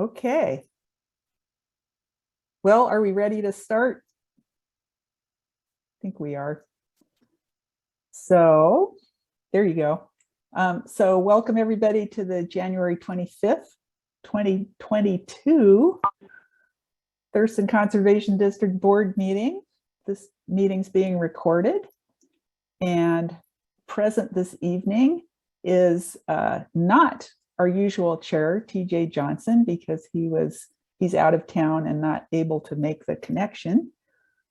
Okay. Well, are we ready to start? I think we are. So there you go. So welcome everybody to the January 25th, 2022 Thurston Conservation District Board meeting. This meeting's being recorded, and present this evening is not our usual chair, TJ Johnson, because he's out of town and not able to make the connection.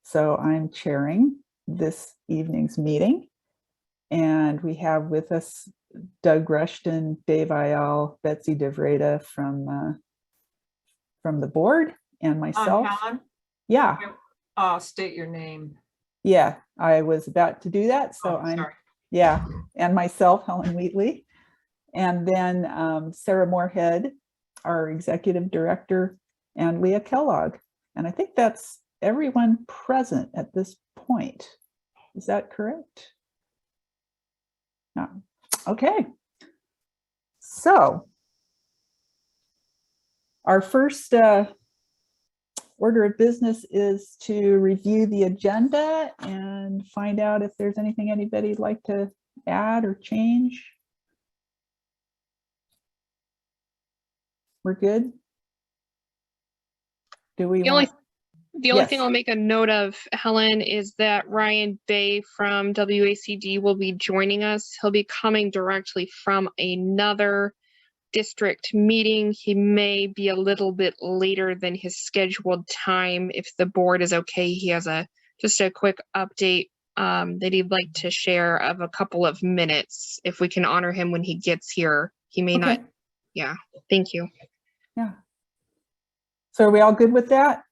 So I'm chairing this evening's meeting. And we have with us Doug Rushton, Dave Ayal, Betsy DeVreda from the board, and myself. Helen? Yeah. State your name. Yeah, I was about to do that. So sorry. Yeah, and myself, Helen Wheatley. And then Sarah Moorhead, our executive director, and Leah Kellogg. And I think that's everyone present at this point. Is that correct? No. Okay. So our first order of business is to review the agenda and find out if there's anything anybody'd like to add or change. We're good? Do we The only thing Yes. I'll make a note of, Helen, is that Ryan Bay from WACD will be joining us. He'll be coming directly from another district meeting. He may be a little bit later than his scheduled time. If the board is okay, he has just a quick update that he'd like to share of a couple of minutes. If we can honor him when he gets here, he may not. Yeah, thank you. Yeah. So are we all good with that?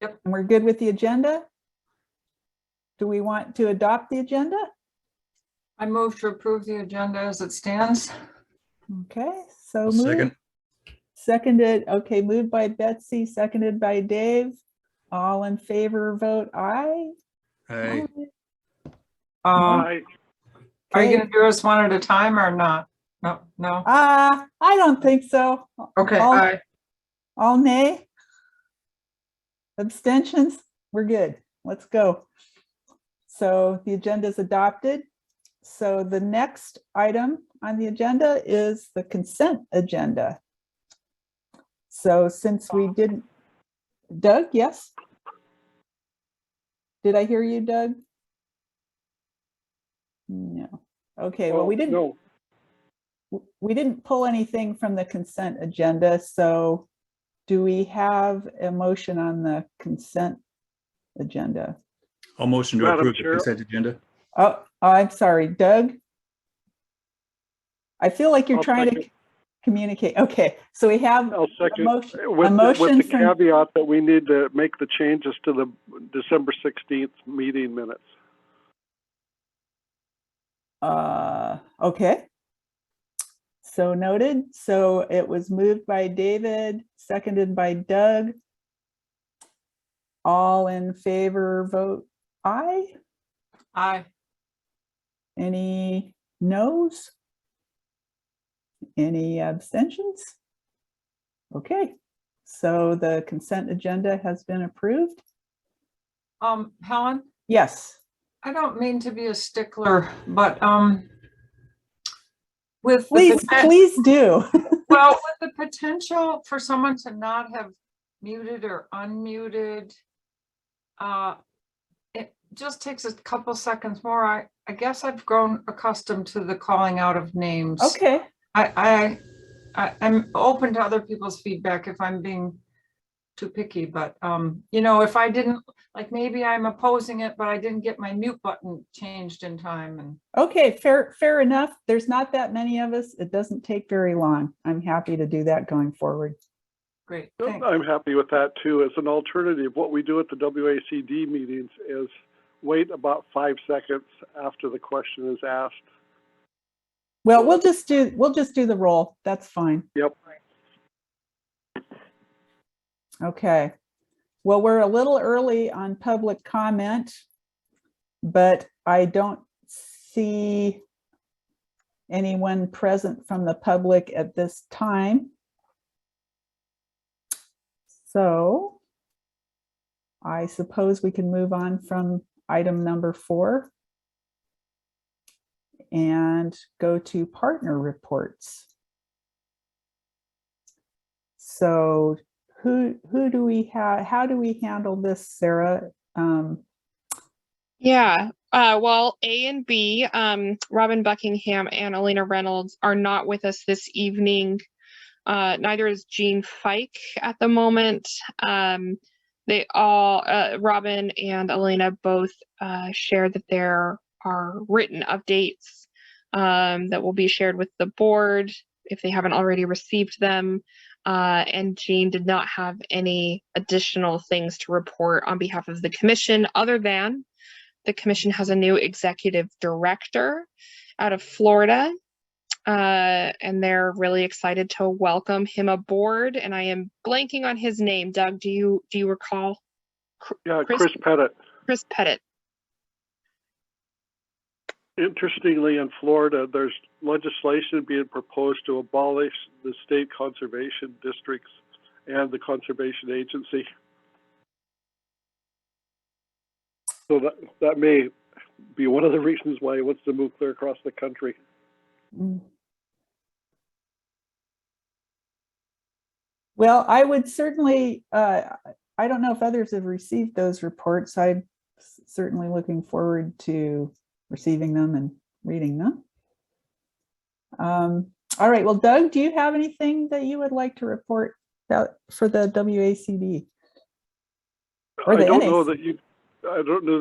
Yep. And we're good with the agenda? Do we want to adopt the agenda? I move to approve the agenda as it stands. Okay, so Second. Seconded. Okay, moved by Betsy, seconded by Dave. All in favor, vote aye. Aye. Are you going to do us one at a time or not? No. I don't think so. Okay. All- Aye. All nay? Abstentions? We're good. Let's go. So the agenda is adopted. So the next item on the agenda is the consent agenda. So since we didn't, Doug, yes? Did I hear you, Doug? No. Okay, well, we didn't pull anything from the consent agenda. So do we have a motion on the consent agenda? I'll motion to Madam approve the Chair. consent agenda. Oh, I'm sorry, Doug. I feel like you're I'll trying to second. communicate. Okay, so we have I'll second motion- with, a motion with the from- caveat that we need to make the changes to the December 16th meeting minutes. okay. So noted. So it was moved by David, seconded by Doug. All in favor, vote aye. Aye. Any noes? Any abstentions? Okay, so the consent agenda has been approved. Helen, Yes. I don't mean to be a stickler, but with Please do. well, with the potential for someone to not have muted or unmuted, it just takes a couple seconds more. I guess I've grown accustomed to the calling out of names. Okay. I'm open to other people's feedback if I'm being too picky, but if I didn't, like, maybe I'm opposing it, but I didn't get my mute button changed in time. And Okay, fair enough. There's not that many of us. It doesn't take very long. I'm happy to do that going forward. great, thanks. I'm happy with that too. As an alternative, what we do at the WACD meetings is wait about 5 seconds after the question is asked. Well, we'll just do the roll. That's fine. Yep. Okay. Well, we're a little early on public comment, but I don't see anyone present from the public at this time. So I suppose we can move on from item number 4 and go to partner reports. So who do we have? How do we handle this, Sarah? Yeah, well, A and B, Robin Buckingham and Elena Reynolds are not with us this evening. Neither is Jean Fike at the moment. They all, Robin and Elena both shared that there are written updates that will be shared with the board if they haven't already received them. And Jean did not have any additional things to report on behalf of the commission other than the commission has a new executive director out of Florida, and they're really excited to welcome him aboard. And I am blanking on his name. Doug, do you recall? Yeah, Chris Pettit. Chris Pettit. Interestingly, in Florida, there's legislation being proposed to abolish the state conservation districts and the conservation agency. So that may be one of the reasons why he wants to move clear across the country. Well, I would certainly, I don't know if others have received those reports. I'm certainly looking forward to receiving them and reading them. All right, well, Doug, do you have anything that you would like to report about for the WACD? Or the I don't NAC? know that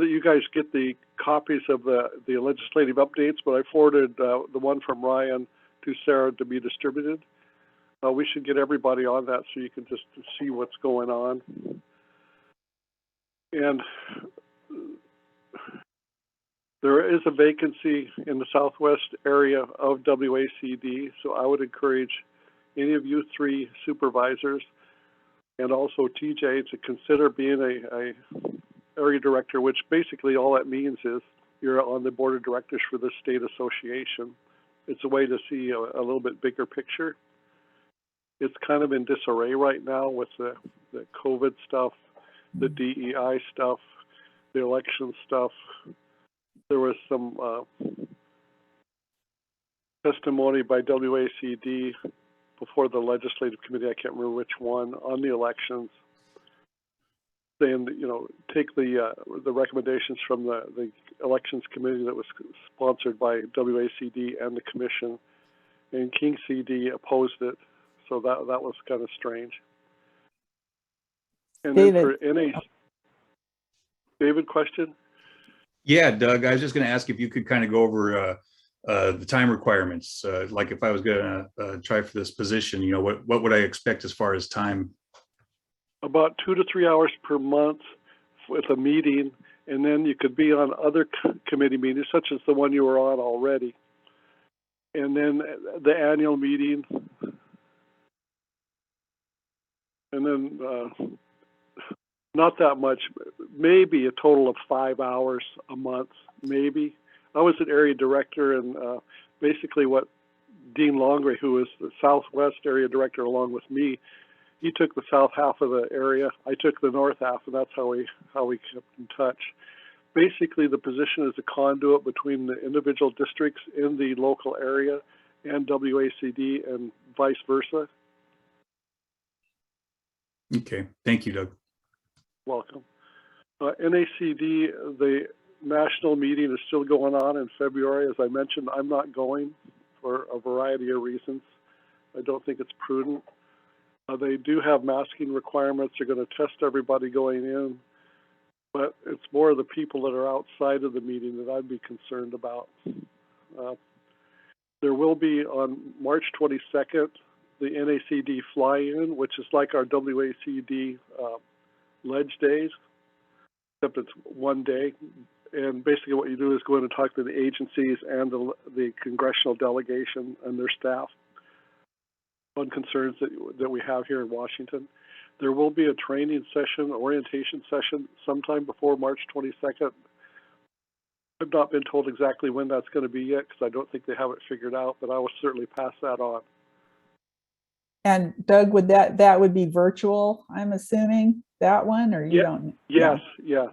you guys get the copies of the legislative updates, but I forwarded the one from Ryan to Sarah to be distributed. We should get everybody on that so you can just see what's going on. And there is a vacancy in the southwest area of WACD, so I would encourage any of you 3 supervisors and also TJ to consider being a area director, which basically all that means is you're on the board of directors for the state association. It's a way to see a little bit bigger picture. It's kind of in disarray right now with the COVID stuff, the DEI stuff, the election stuff. There was some testimony by WACD before the legislative committee, I can't remember which one, on the elections, saying that, you know, take the recommendations from the elections committee that was sponsored by WACD and the commission, and King CD opposed it, so that was kind of strange. And David. then for NA, David, question? Yeah, Doug, I was just going to ask if you could kind of go over the time requirements. Like if I was going to try for this position, you know, what would I expect as far as time? About 2 to 3 hours per month with a meeting, and then you could be on other committee meetings, such as the one you were on already. And then the annual meeting, and then not that much, maybe a total of 5 hours a month, maybe. I was an area director, and basically what Dean Longray, who is the Southwest area director along with me, he took the south half of the area, I took the north half, and that's how we kept in touch. Basically, the position is a conduit between the individual districts in the local area and WACD and vice versa. Okay, thank you, Doug. Welcome. NACD, the national meeting is still going on in February. As I mentioned, I'm not going for a variety of reasons. I don't think it's prudent. They do have masking requirements. They're going to test everybody going in, but it's more the people that are outside of the meeting that I'd be concerned about. There will be on March 22nd, the NACD fly-in, which is like our WACD Ledge Days, except it's one day. And basically what you do is go in and talk to the agencies and the congressional delegation and their staff on concerns that we have here in Washington. There will be a training session, orientation session, sometime before March 22nd. I've not been told exactly when that's going to be yet because I don't think they have it figured out, but I will certainly pass that on. And Doug, would that would be virtual, I'm assuming, that one, or you Yeah, don't? Yes, yes.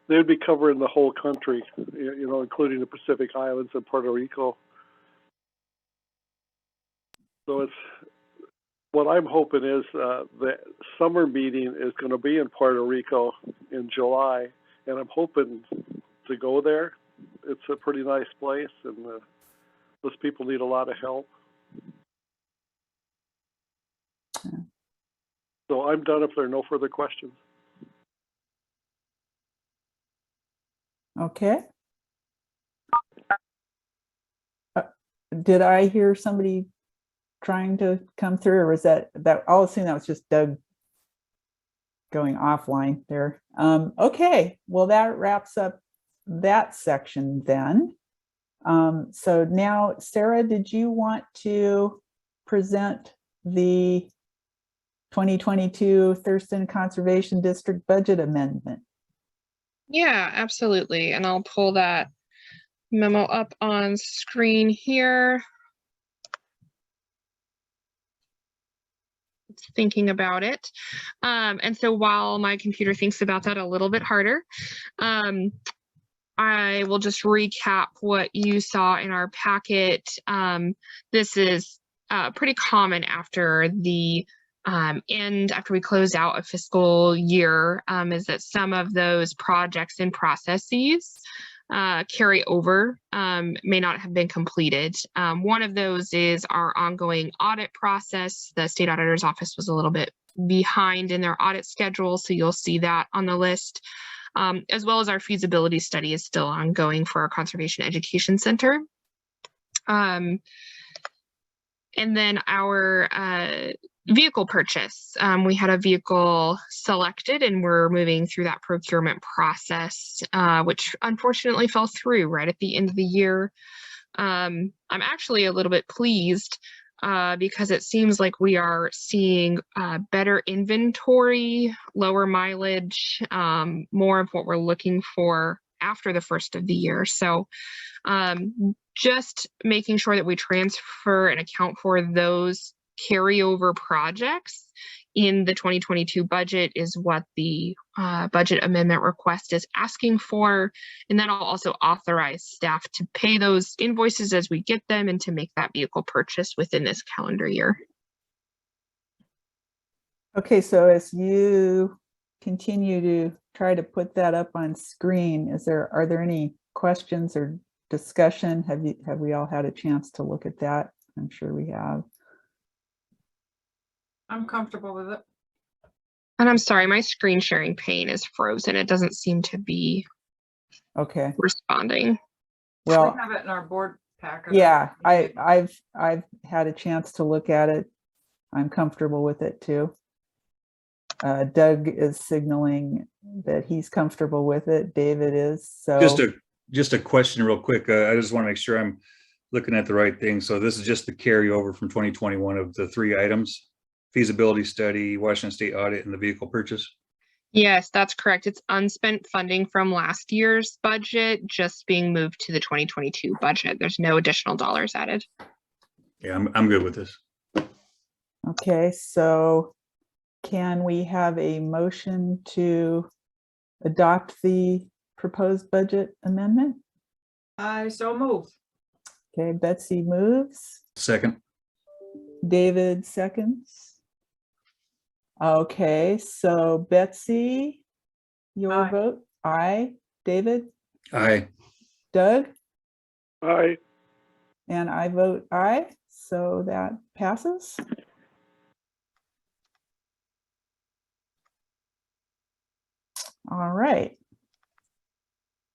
They would be covering the whole country, you know, including the Pacific Islands and Puerto Rico. So it's, what I'm hoping is the summer meeting is going to be in Puerto Rico in July, and I'm hoping to go there. It's a pretty nice place, and those people need a lot of help. Yeah. So I'm done if there are no further questions. Okay. Did I hear somebody trying to come through, or was that I'll assume that was just Doug going offline there. Okay, well, that wraps up that section then. So now, Sarah, did you want to present the 2022 Thurston Conservation District budget amendment? Yeah, absolutely. And I'll pull that memo up on screen here. Thinking about it. And so while my computer thinks about that a little bit harder, I will just recap what you saw in our packet. This is pretty common after the after we close out a fiscal year, is that some of those projects and processes carry over, may not have been completed. One of those is our ongoing audit process. The state auditor's office was a little bit behind in their audit schedule, so you'll see that on the list, as well as our feasibility study is still ongoing for our Conservation Education Center. And then our vehicle purchase. We had a vehicle selected and we're moving through that procurement process, which unfortunately fell through right at the end of the year. I'm actually a little bit pleased because it seems like we are seeing better inventory, lower mileage, more of what we're looking for after the first of the year. So just making sure that we transfer and account for those carryover projects in the 2022 budget is what the budget amendment request is asking for. And then I'll also authorize staff to pay those invoices as we get them and to make that vehicle purchase within this calendar year. Okay, so as you continue to try to put that up on screen, are there any questions or discussion? Have we all had a chance to look at that? I'm sure we have. I'm comfortable with it. And I'm sorry, my screen sharing pane is frozen. It doesn't seem to be Okay. responding. Well, We have it in our board packet. yeah, I've had a chance to look at it. I'm comfortable with it too. Doug is signaling that he's comfortable with it. David is. So just a question real quick. I just want to make sure I'm looking at the right thing. So this is just the carryover from 2021 of the 3 items: feasibility study, Washington State audit, and the vehicle purchase. Yes, that's correct. It's unspent funding from last year's budget just being moved to the 2022 budget. There's no additional dollars added. Yeah, I'm good with this. okay, so can we have a motion to adopt the proposed budget amendment? I so move. Okay, Betsy moves. Second. David seconds. Okay, so Betsy, your Aye. vote? Aye. David? Aye. Doug? Aye. And I vote aye, so that passes. All right.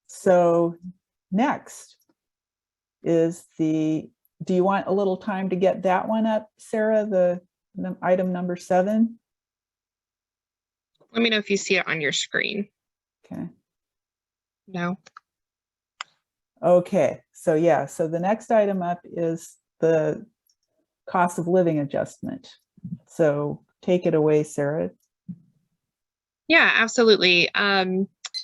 So next is do you want a little time to get that one up, Sarah, the item number 7? Let me know if you see it on your screen. Okay. No. Okay, so yeah, so the next item up is the cost of living adjustment. So take it away, Sarah. Yeah, absolutely.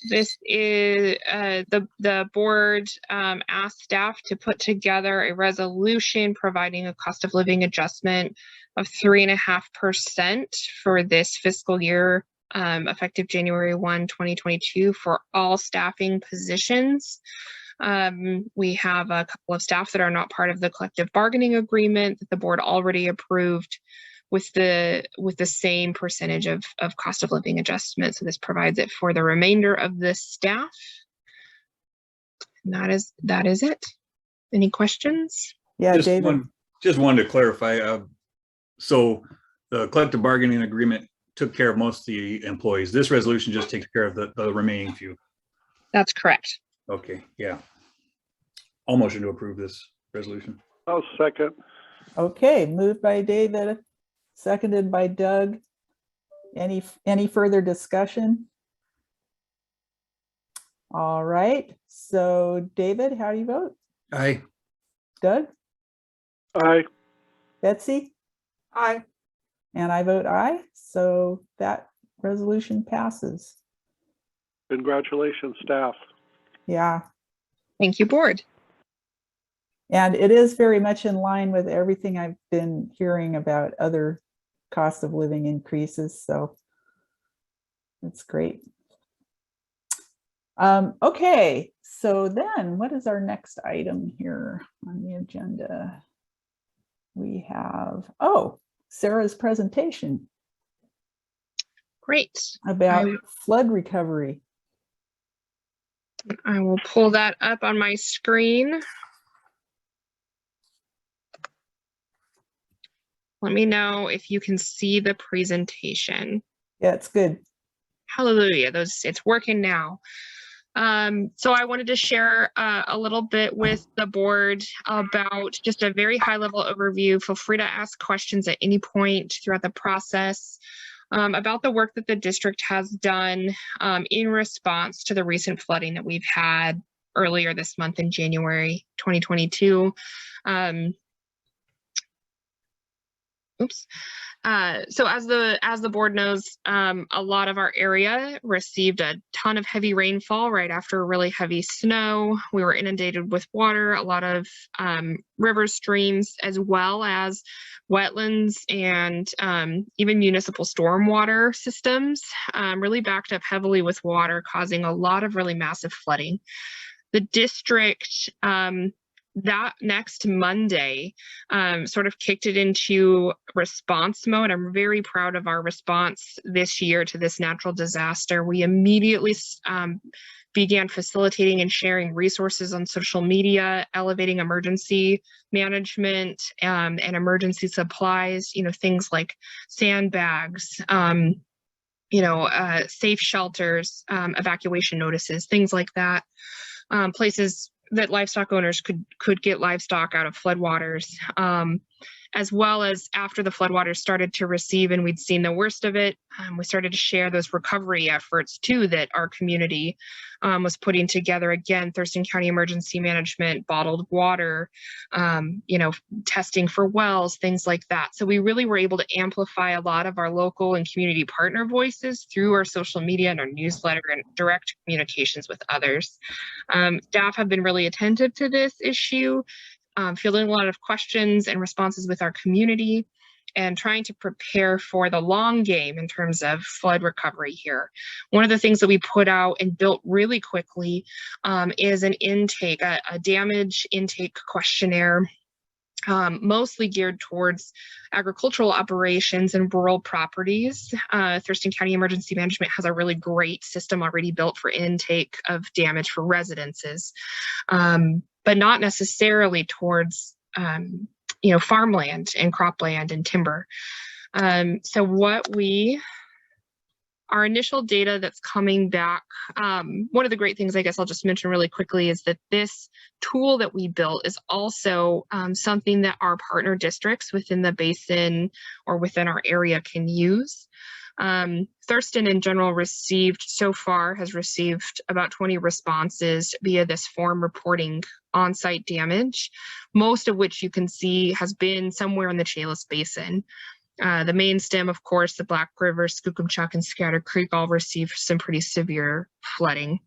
This is the board asked staff to put together a resolution providing a cost of living adjustment of 3.5% for this fiscal year, effective January 1, 2022 for all staffing positions. We have a couple of staff that are not part of the collective bargaining agreement that the board already approved with the same percentage of cost of living adjustment. So this provides it for the remainder of the staff. And that is it. Any questions? Yeah, Just David. just wanted to clarify. So the collective bargaining agreement took care of most of the employees. This resolution just takes care of the remaining few. That's correct. Okay, yeah. I'll motion to approve this resolution. I'll second. Okay, moved by David, seconded by Doug. Any further discussion? All right, so David, how do you vote? Aye. Doug? Aye. Betsy? Aye. And I vote aye, so that resolution passes. Congratulations, staff. Yeah, Thank you, board. and it is very much in line with everything I've been hearing about other cost of living increases, so it's great. Okay, so then what is our next item here on the agenda? We have, Sarah's presentation Great. about flood recovery. I will pull that up on my screen. Let me know if you can see the presentation. Yeah, it's good. Hallelujah, it's working now. So I wanted to share a little bit with the board about just a very high level overview. Feel free to ask questions at any point throughout the process about the work that the district has done in response to the recent flooding that we've had earlier this month in January 2022. So as the board knows, a lot of our area received a ton of heavy rainfall right after really heavy snow. We were inundated with water, a lot of river streams, as well as wetlands and even municipal stormwater systems really backed up heavily with water, causing a lot of really massive flooding. The district that next Monday sort of kicked it into response mode. I'm very proud of our response this year to this natural disaster. We immediately began facilitating and sharing resources on social media, elevating emergency management and emergency supplies, things like sandbags, safe shelters, evacuation notices, things like that, places that livestock owners could get livestock out of floodwaters, as well as after the floodwaters started to recede and we'd seen the worst of it, we started to share those recovery efforts too that our community was putting together. Again, Thurston County Emergency Management, bottled water, testing for wells, things like that. So we really were able to amplify a lot of our local and community partner voices through our social media and our newsletter and direct communications with others. Staff have been really attentive to this issue, fielding a lot of questions and responses with our community and trying to prepare for the long game in terms of flood recovery here. One of the things that we put out and built really quickly is an intake, a damage intake questionnaire, mostly geared towards agricultural operations and rural properties. Thurston County Emergency Management has a really great system already built for intake of damage for residences, but not necessarily towards farmland and cropland and timber. So our initial data that's coming back, one of the great things I guess I'll just mention really quickly is that this tool that we built is also something that our partner districts within the basin or within our area can use. Thurston in general has received about 20 responses via this form reporting on-site damage, most of which you can see has been somewhere in the Chehalis Basin. The main stem, of course, the Black River, Skookumchuck, and Scatter Creek all received some pretty severe flooding.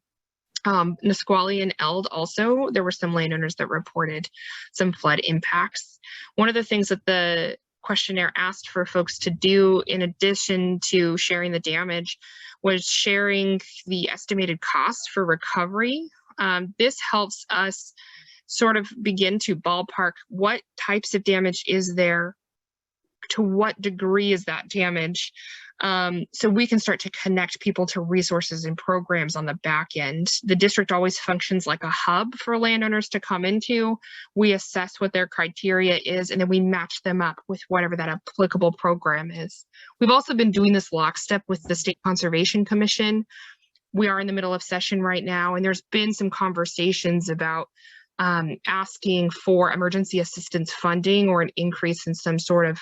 Nisqually and Eld also, there were some landowners that reported some flood impacts. One of the things that the questionnaire asked for folks to do, in addition to sharing the damage, was sharing the estimated cost for recovery. This helps us sort of begin to ballpark what types of damage is there, to what degree is that damage, so we can start to connect people to resources and programs on the back end. The district always functions like a hub for landowners to come into. We assess what their criteria is, and then we match them up with whatever that applicable program is. We've also been doing this lockstep with the State Conservation Commission. We are in the middle of session right now, and there's been some conversations about asking for emergency assistance funding or an increase in some sort of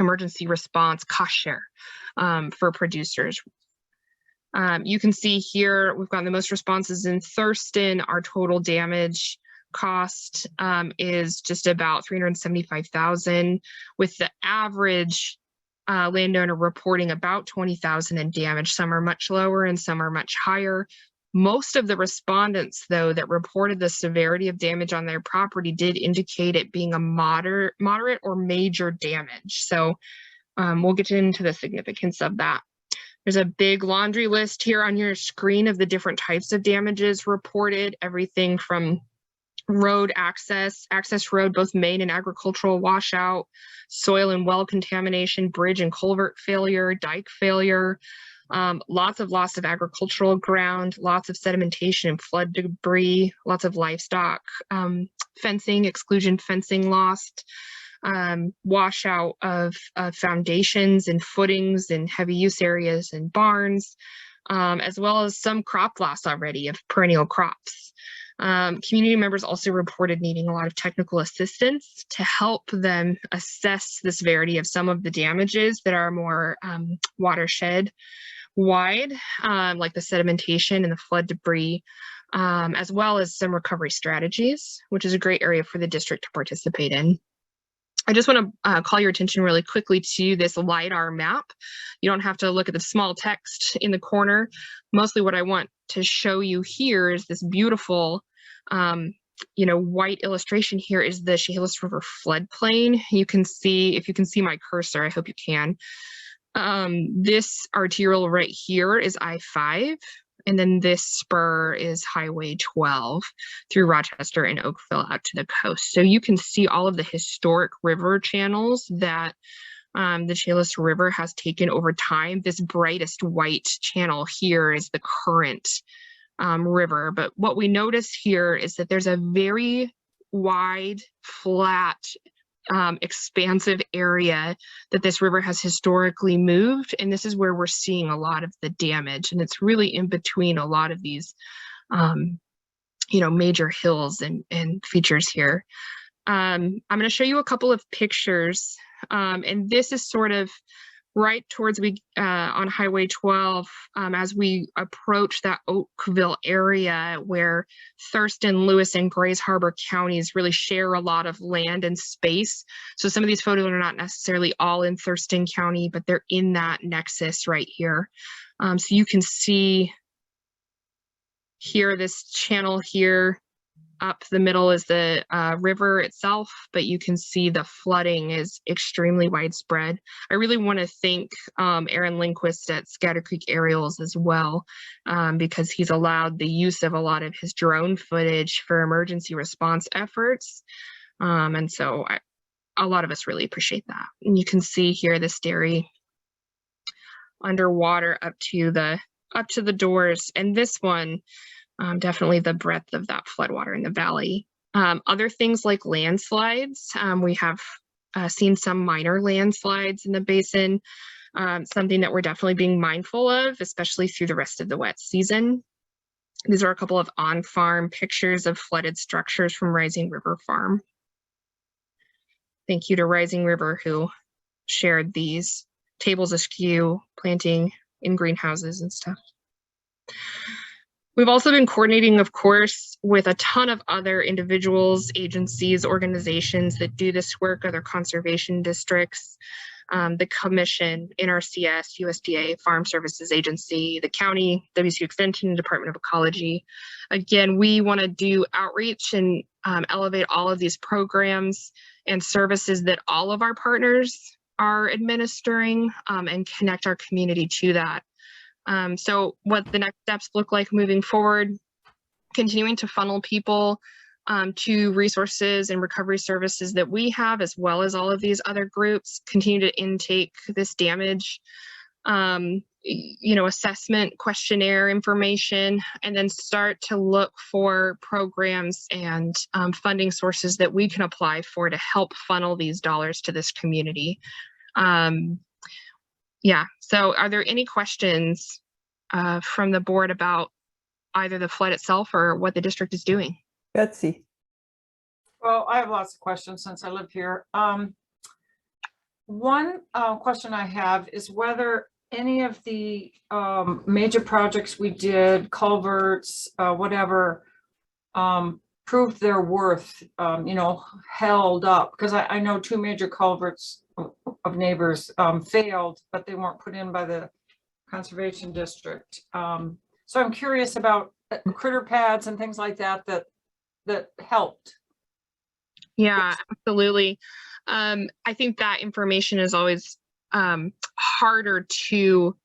emergency response cost share for producers. You can see here, we've gotten the most responses in Thurston. Our total damage cost is just about $375,000, with the average landowner reporting about $20,000 in damage. Some are much lower and some are much higher. Most of the respondents, though, that reported the severity of damage on their property did indicate it being a moderate or major damage. So we'll get into the significance of that. There's a big laundry list here on your screen of the different types of damages reported, everything from road access road, both main and agricultural washout, soil and well contamination, bridge and culvert failure, dike failure, lots of loss of agricultural ground, lots of sedimentation and flood debris, lots of livestock, fencing, exclusion fencing lost, washout of foundations and footings in heavy use areas and barns, as well as some crop loss already of perennial crops. Community members also reported needing a lot of technical assistance to help them assess the severity of some of the damages that are more watershed wide, like the sedimentation and the flood debris, as well as some recovery strategies, which is a great area for the district to participate in. I just want to call your attention really quickly to this LiDAR map. You don't have to look at the small text in the corner. Mostly what I want to show you here is this beautiful white illustration. Here is the Chehalis River floodplain. You can see, if you can see my cursor, I hope you can. This arterial right here is I-5, and then this spur is Highway 12 through Rochester and Oakville out to the coast. So you can see all of the historic river channels that the Chehalis River has taken over time. This brightest white channel here is the current river. But what we notice here is that there's a very wide, flat, expansive area that this river has historically moved, and this is where we're seeing a lot of the damage, and it's really in between a lot of these major hills and features here. I'm going to show you a couple of pictures, and this is sort of right towards on Highway 12 as we approach that Oakville area where Thurston, Lewis, and Grays Harbor counties really share a lot of land and space. So some of these photos are not necessarily all in Thurston County, but they're in that nexus right here. So you can see here, this channel here, up the middle is the river itself, but you can see the flooding is extremely widespread. I really want to thank Aaron Lindquist at Scatter Creek Aerials as well, because he's allowed the use of a lot of his drone footage for emergency response efforts. And so a lot of us really appreciate that. And you can see here this dairy underwater up to the doors, and this one, definitely the breadth of that floodwater in the valley. Other things like landslides, we have seen some minor landslides in the basin, something that we're definitely being mindful of, especially through the rest of the wet season. These are a couple of on-farm pictures of flooded structures from Rising River Farm. Thank you to Rising River who shared these tables askew, planting in greenhouses and stuff. We've also been coordinating, of course, with a ton of other individuals, agencies, organizations that do this work, other conservation districts. the commission, NRCS, USDA, Farm Services Agency, the county, WCU Extension, Department of Ecology. Again, we want to do outreach and elevate all of these programs and services that all of our partners are administering, and connect our community to that. So what the next steps look like moving forward, continuing to funnel people to resources and recovery services that we have, as well as all of these other groups, continue to intake this damage, assessment questionnaire information, and then start to look for programs and funding sources that we can apply for to help funnel these dollars to this community. So are there any questions from the board about either the flood itself or what the district is doing? Betsy. Well, I have lots of questions since I live here. One question I have is whether any of the major projects we did, culverts, whatever, proved their worth, held up. Because I know 2 major culverts of neighbors failed, but they weren't put in by the conservation district. So I'm curious about critter pads and things like that helped. Yeah, absolutely. I think that information is always harder to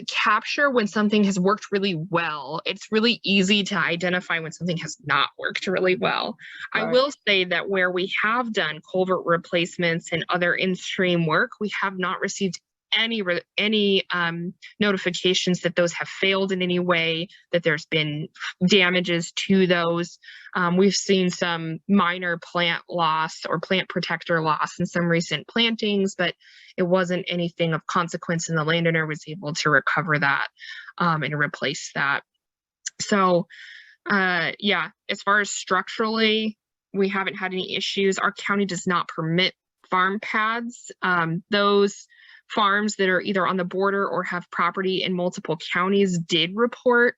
capture when something has worked really well. It's really easy to identify when something has not worked really well. Right. I will say that where we have done culvert replacements and other in-stream work, we have not received any notifications that those have failed in any way, that there's been damages to those. We've seen some minor plant loss or plant protector loss in some recent plantings, but it wasn't anything of consequence, and the landowner was able to recover that and replace that. So as far as structurally, we haven't had any issues. Our county does not permit farm pads. Those farms that are either on the border or have property in multiple counties did report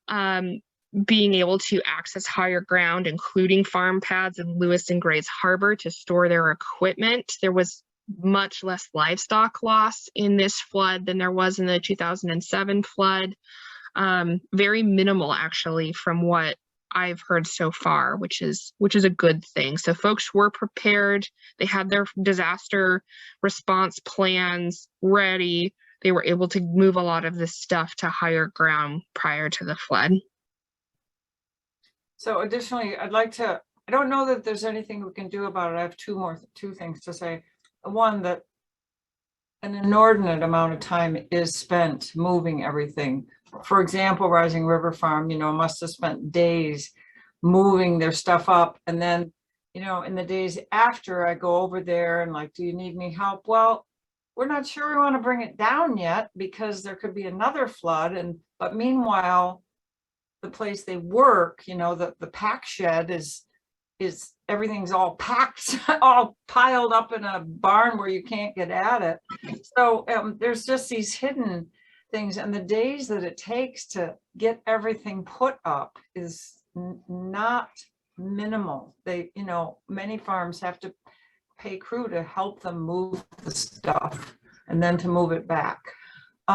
being able to access higher ground, including farm pads in Lewis and Grays Harbor, to store their equipment. There was much less livestock loss in this flood than there was in the 2007 flood. Very minimal, actually, from what I've heard so far, which is a good thing. So folks were prepared. They had their disaster response plans ready. They were able to move a lot of this stuff to higher ground prior to the flood. So additionally, I don't know that there's anything we can do about it. I have two things to say. One, that an inordinate amount of time is spent moving everything. For example, Rising River Farm, must have spent days moving their stuff up. And then, in the days after, I go over there and like, do you need any help? Well, we're not sure we want to bring it down yet because there could be another flood. But meanwhile, the place they work, the pack shed is everything's all packed, all piled up in a barn where you can't get at it. So there's just these hidden things, and the days that it takes to get everything put up is not minimal. Many farms have to pay crew to help them move the stuff and then to move it back.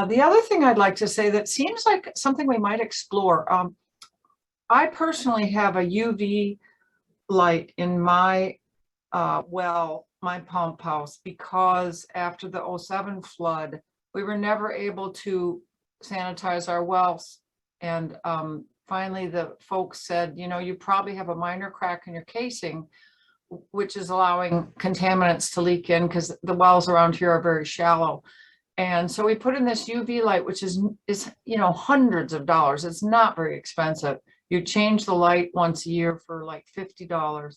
The other thing I'd like to say that seems like something we might explore. I personally have a UV light in my my pump house, because after the 2007 flood, we were never able to sanitize our wells. And finally, the folks said, you probably have a minor crack in your casing, which is allowing contaminants to leak in, because the wells around here are very shallow. And so we put in this UV light, which is hundreds of dollars. It's not very expensive. You change the light once a year for like $50.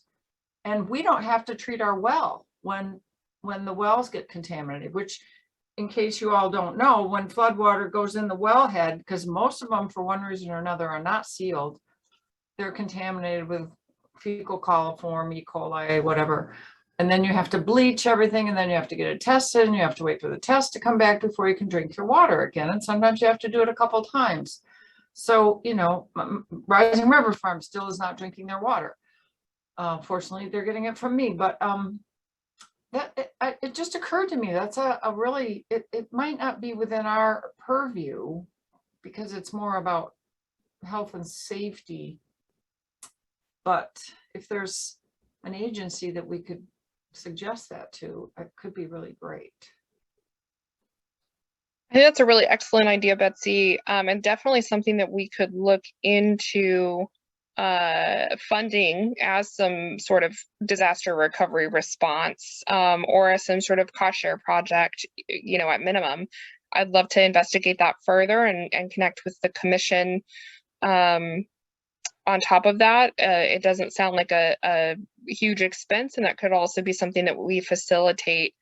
And we don't have to treat our well when the wells get contaminated, which, in case you all don't know, when floodwater goes in the wellhead, because most of them for one reason or another are not sealed, they're contaminated with fecal coliform, E. coli, whatever. And then you have to bleach everything, and then you have to get it tested, and you have to wait for the test to come back before you can drink your water again. And sometimes you have to do it a couple times. So, Rising River Farm still is not drinking their water. Fortunately, they're getting it from me. But I it just occurred to me, that's a really, it might not be within our purview because it's more about health and safety. But if there's an agency that we could suggest that to, it could be really great. I think that's a really excellent idea, Betsy, and definitely something that we could look into funding as some sort of disaster recovery response, or as some sort of cost share project, you know, at minimum. I'd love to investigate that further and connect with the commission. On top of that, it doesn't sound like a huge expense, and that could also be something that we facilitate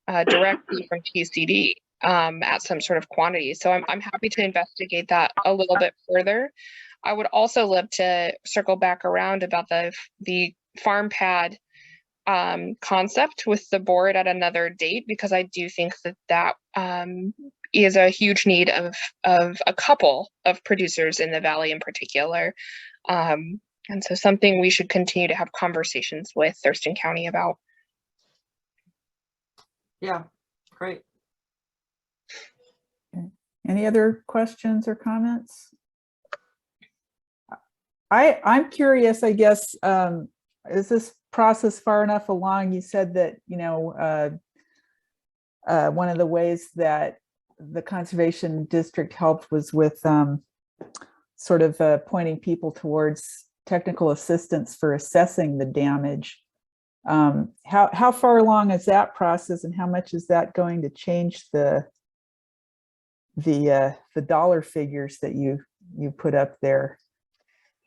directly from TCD at some sort of quantity. So I'm happy to investigate that a little bit further. I would also love to circle back around about the farm pad concept with the board at another date, because I do think that is a huge need of a couple of producers in the Valley in particular. And so something we should continue to have conversations with Thurston County about. Yeah, great. Any other questions or comments? I'm curious, I guess, is this process far enough along? You said that, you know, one of the ways that the conservation district helped was with sort of pointing people towards technical assistance for assessing the damage. How far along is that process, and how much is that going to change the dollar figures that you put up there?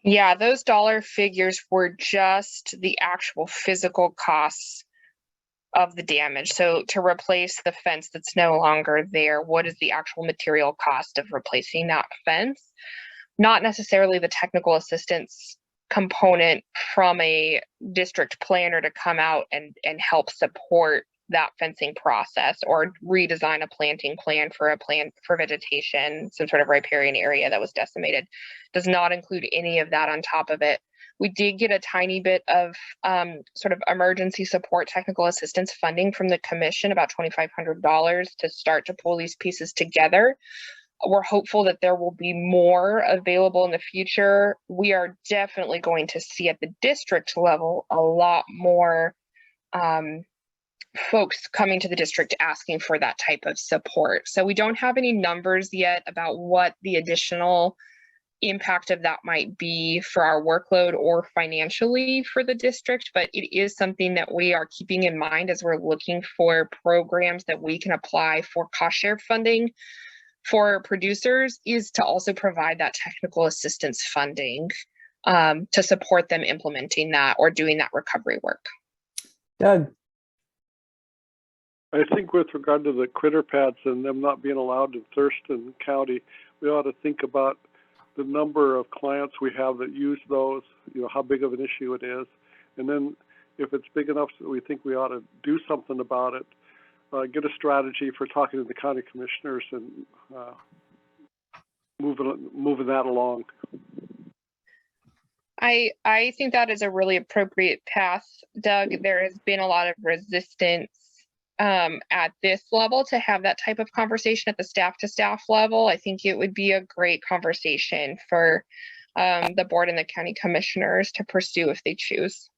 Yeah, those dollar figures were just the actual physical costs of the damage. So to replace the fence that's no longer there, what is the actual material cost of replacing that fence? Not necessarily the technical assistance component from a district planner to come out and help support that fencing process, or redesign a planting plan for vegetation, some sort of riparian area that was decimated. Does not include any of that on top of it. We did get a tiny bit of sort of emergency support technical assistance funding from the commission, about $2,500 to start to pull these pieces together. We're hopeful that there will be more available in the future. We are definitely going to see at the district level a lot more folks coming to the district asking for that type of support. So we don't have any numbers yet about what the additional impact of that might be for our workload or financially for the district, but it is something that we are keeping in mind as we're looking for programs that we can apply for cost share funding for producers, is to also provide that technical assistance funding to support them implementing that or doing that recovery work. Doug? I think with regard to the critter pads and them not being allowed in Thurston County, we ought to think about the number of clients we have that use those, you know, how big of an issue it is. And then if it's big enough that we think we ought to do something about it, get a strategy for talking to the county commissioners and moving that along. I think that is a really appropriate path, Doug. There has been a lot of resistance at this level to have that type of conversation at the staff to staff level. I think it would be a great conversation for the board and the county commissioners to pursue if they choose.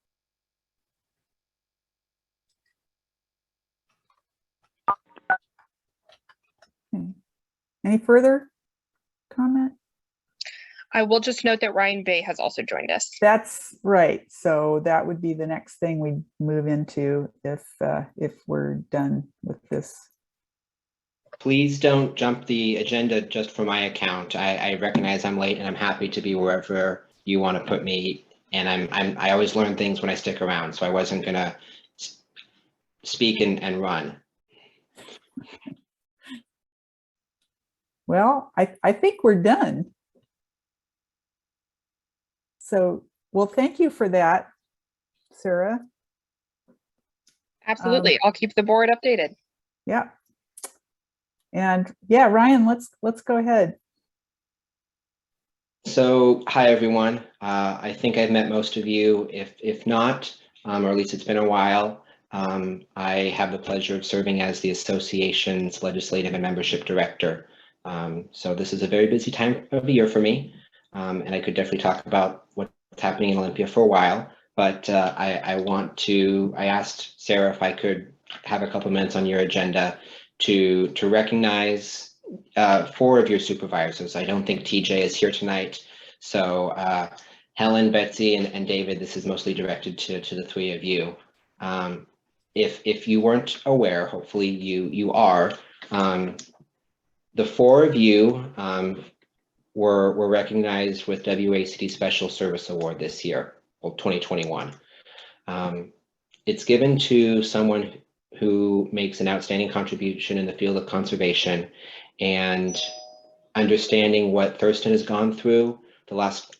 Any further comment? I will just note that Ryan Bay has also joined us. That's right. So that would be the next thing we move into if we're done with this. Please don't jump the agenda just for my account. I recognize I'm late and I'm happy to be wherever you want to put me. And I always learn things when I stick around. So I wasn't gonna speak and run. Well, I think we're done. So, well, thank you for that, Sarah. Absolutely. I'll keep the board updated. Yeah. And yeah, Ryan, let's go ahead. So, hi everyone. I think I've met most of you. If not, or at least it's been a while. I have the pleasure of serving as the association's legislative and membership director. So this is a very busy time of the year for me, and I could definitely talk about what's happening in Olympia for a while. But I asked Sarah if I could have a couple minutes on your agenda to recognize 4 of your supervisors. I don't think TJ is here tonight, so Helen, Betsy, and David, this is mostly directed to the 3 of you. If you weren't aware, hopefully you are. The 4 of you were recognized with WACD Special Service Award this year, well, 2021. It's given to someone who makes an outstanding contribution in the field of conservation and understanding what Thurston has gone through the last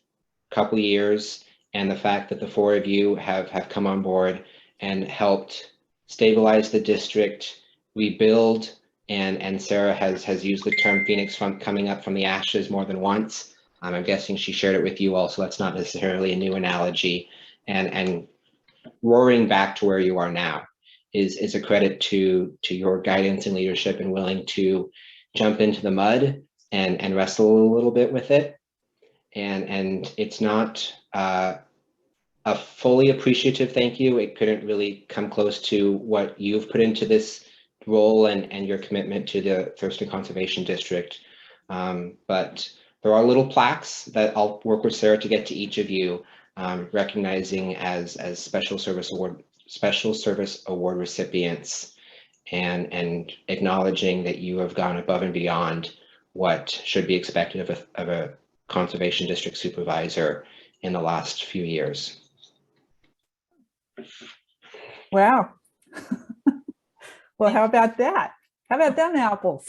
couple of years, and the fact that the 4 of you have come on board and helped stabilize the district, rebuild, and Sarah has used the term Phoenix from coming up from the ashes more than once. I'm guessing she shared it with you all, so that's not necessarily a new analogy. And roaring back to where you are now is a credit to your guidance and leadership and willing to jump into the mud and wrestle a little bit with it. And it's not a fully appreciative thank you. It couldn't really come close to what you've put into this role and your commitment to the Thurston Conservation District. But there are little plaques that I'll work with Sarah to get to each of you, recognizing as Special Service Award recipients, and acknowledging that you have gone above and beyond what should be expected of a conservation district supervisor in the last few years. Wow. Well, how about that? How about them apples?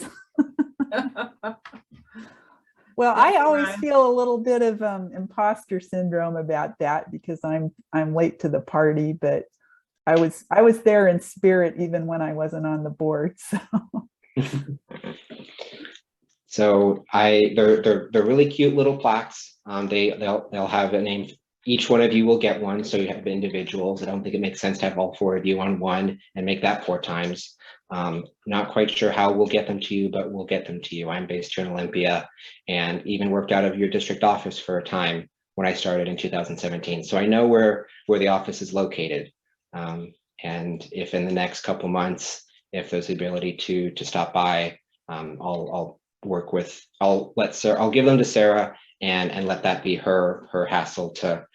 Well, I always feel a little bit of imposter syndrome about that because I'm late to the party, but I was there in spirit even when I wasn't on the board. So, so they're really cute little plaques. They'll have a name. Each one of you will get one, so you have individuals. I don't think it makes sense to have all 4 of you on one and make that 4 times. Not quite sure how we'll get them to you, but we'll get them to you. I'm based here in Olympia and even worked out of your district office for a time when I started in 2017. So I know where the office is located. And if in the next couple months, if there's the ability to stop by, I'll give them to Sarah and let that be her hassle to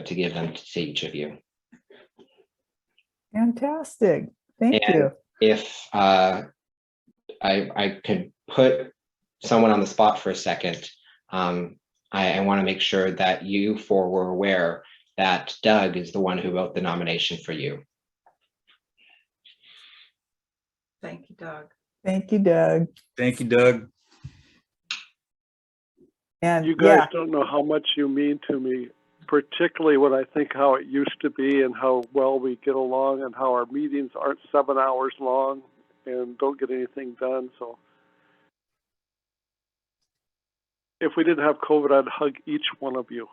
give them to each of you. fantastic. Thank you. If I could put someone on the spot for a second, I want to make sure that you 4 were aware that Doug is the one who wrote the nomination for you. Thank you, Doug. Thank you, Doug. Thank you, Doug. And You guys yeah, don't know how much you mean to me, particularly when I think how it used to be and how well we get along and how our meetings aren't 7 hours long and don't get anything done. So if we didn't have COVID, I'd hug each one of you.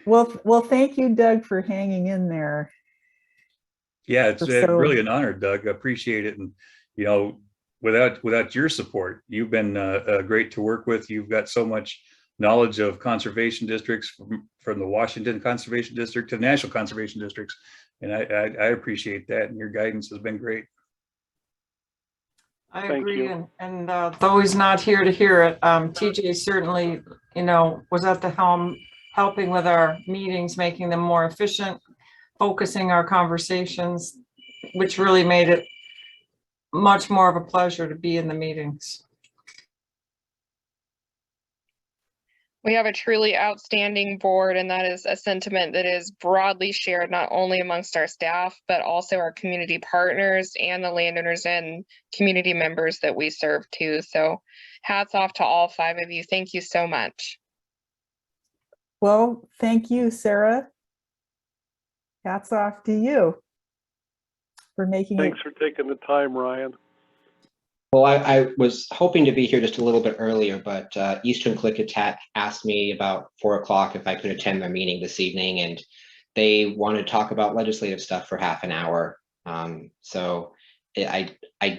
well, thank you, Doug, for hanging in there. Yeah, it's So- really an honor, Doug. I appreciate it. And, you know, without your support, you've been great to work with. You've got so much knowledge of conservation districts from the Washington Conservation District to the National Conservation Districts. And I appreciate that. And your guidance has been great. I Thank agree, you. and though he's not here to hear it, TJ certainly, was at the helm, helping with our meetings, making them more efficient, focusing our conversations, which really made it much more of a pleasure to be in the meetings. We have a truly outstanding board, and that is a sentiment that is broadly shared not only amongst our staff, but also our community partners and the landowners and community members that we serve too. So hats off to all 5 of you. Thank you so much. Well, thank you, Sarah. Hats off to you for making Thanks for taking the time, Ryan. Well, I was hoping to be here just a little bit earlier, but Eastern Click Attack asked me about 4 o'clock if I could attend their meeting this evening, and they want to talk about legislative stuff for half an hour. I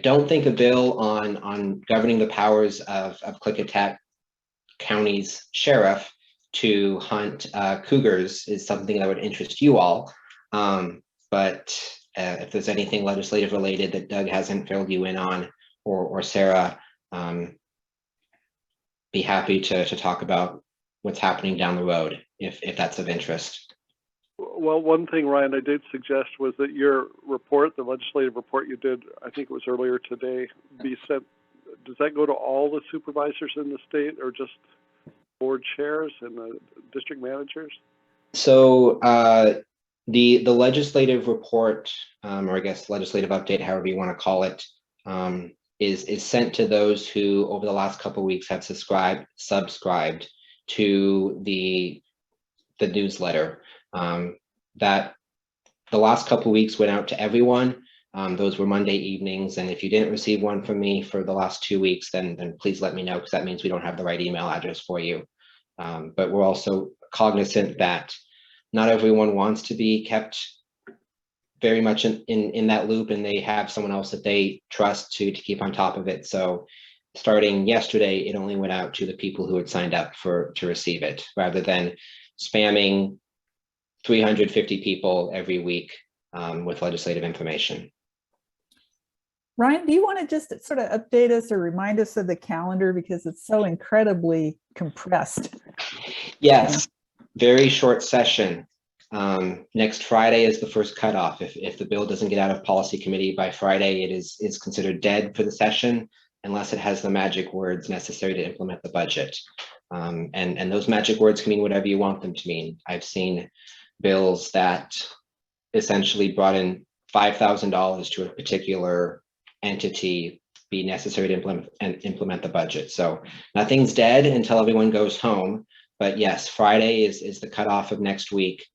don't think a bill on governing the powers of Klickitat County's sheriff to hunt cougars is something that would interest you all. But if there's anything legislative related that Doug hasn't filled you in on, or Sarah, be happy to talk about what's happening down the road if that's of interest. Well, one thing, Ryan, I did suggest was that your report, the legislative report you did, I think it was earlier today, be sent. Does that go to all the supervisors in the state, or just board chairs and the district managers? So the legislative report, or I guess legislative update, however you want to call it, is sent to those who over the last couple of weeks have subscribed to the newsletter. That the last couple of weeks went out to everyone. Those were Monday evenings, and if you didn't receive one from me for the last 2 weeks, then please let me know, because that means we don't have the right email address for you. But we're also cognizant that not everyone wants to be kept very much in that loop, and they have someone else that they trust to keep on top of it. So starting yesterday, it only went out to the people who had signed up to receive it, rather than spamming 350 people every week with legislative information. Ryan, do you want to just sort of update us or remind us of the calendar, because it's so incredibly compressed? Yes, very short session. Next Friday is the first cutoff. If the bill doesn't get out of policy committee by Friday, it is considered dead for the session, unless it has the magic words necessary to implement the budget. And those magic words can mean whatever you want them to mean. I've seen bills that essentially brought in $5,000 to a particular entity be necessary to implement the budget. So nothing's dead until everyone goes home. But yes, Friday is the cutoff of next week.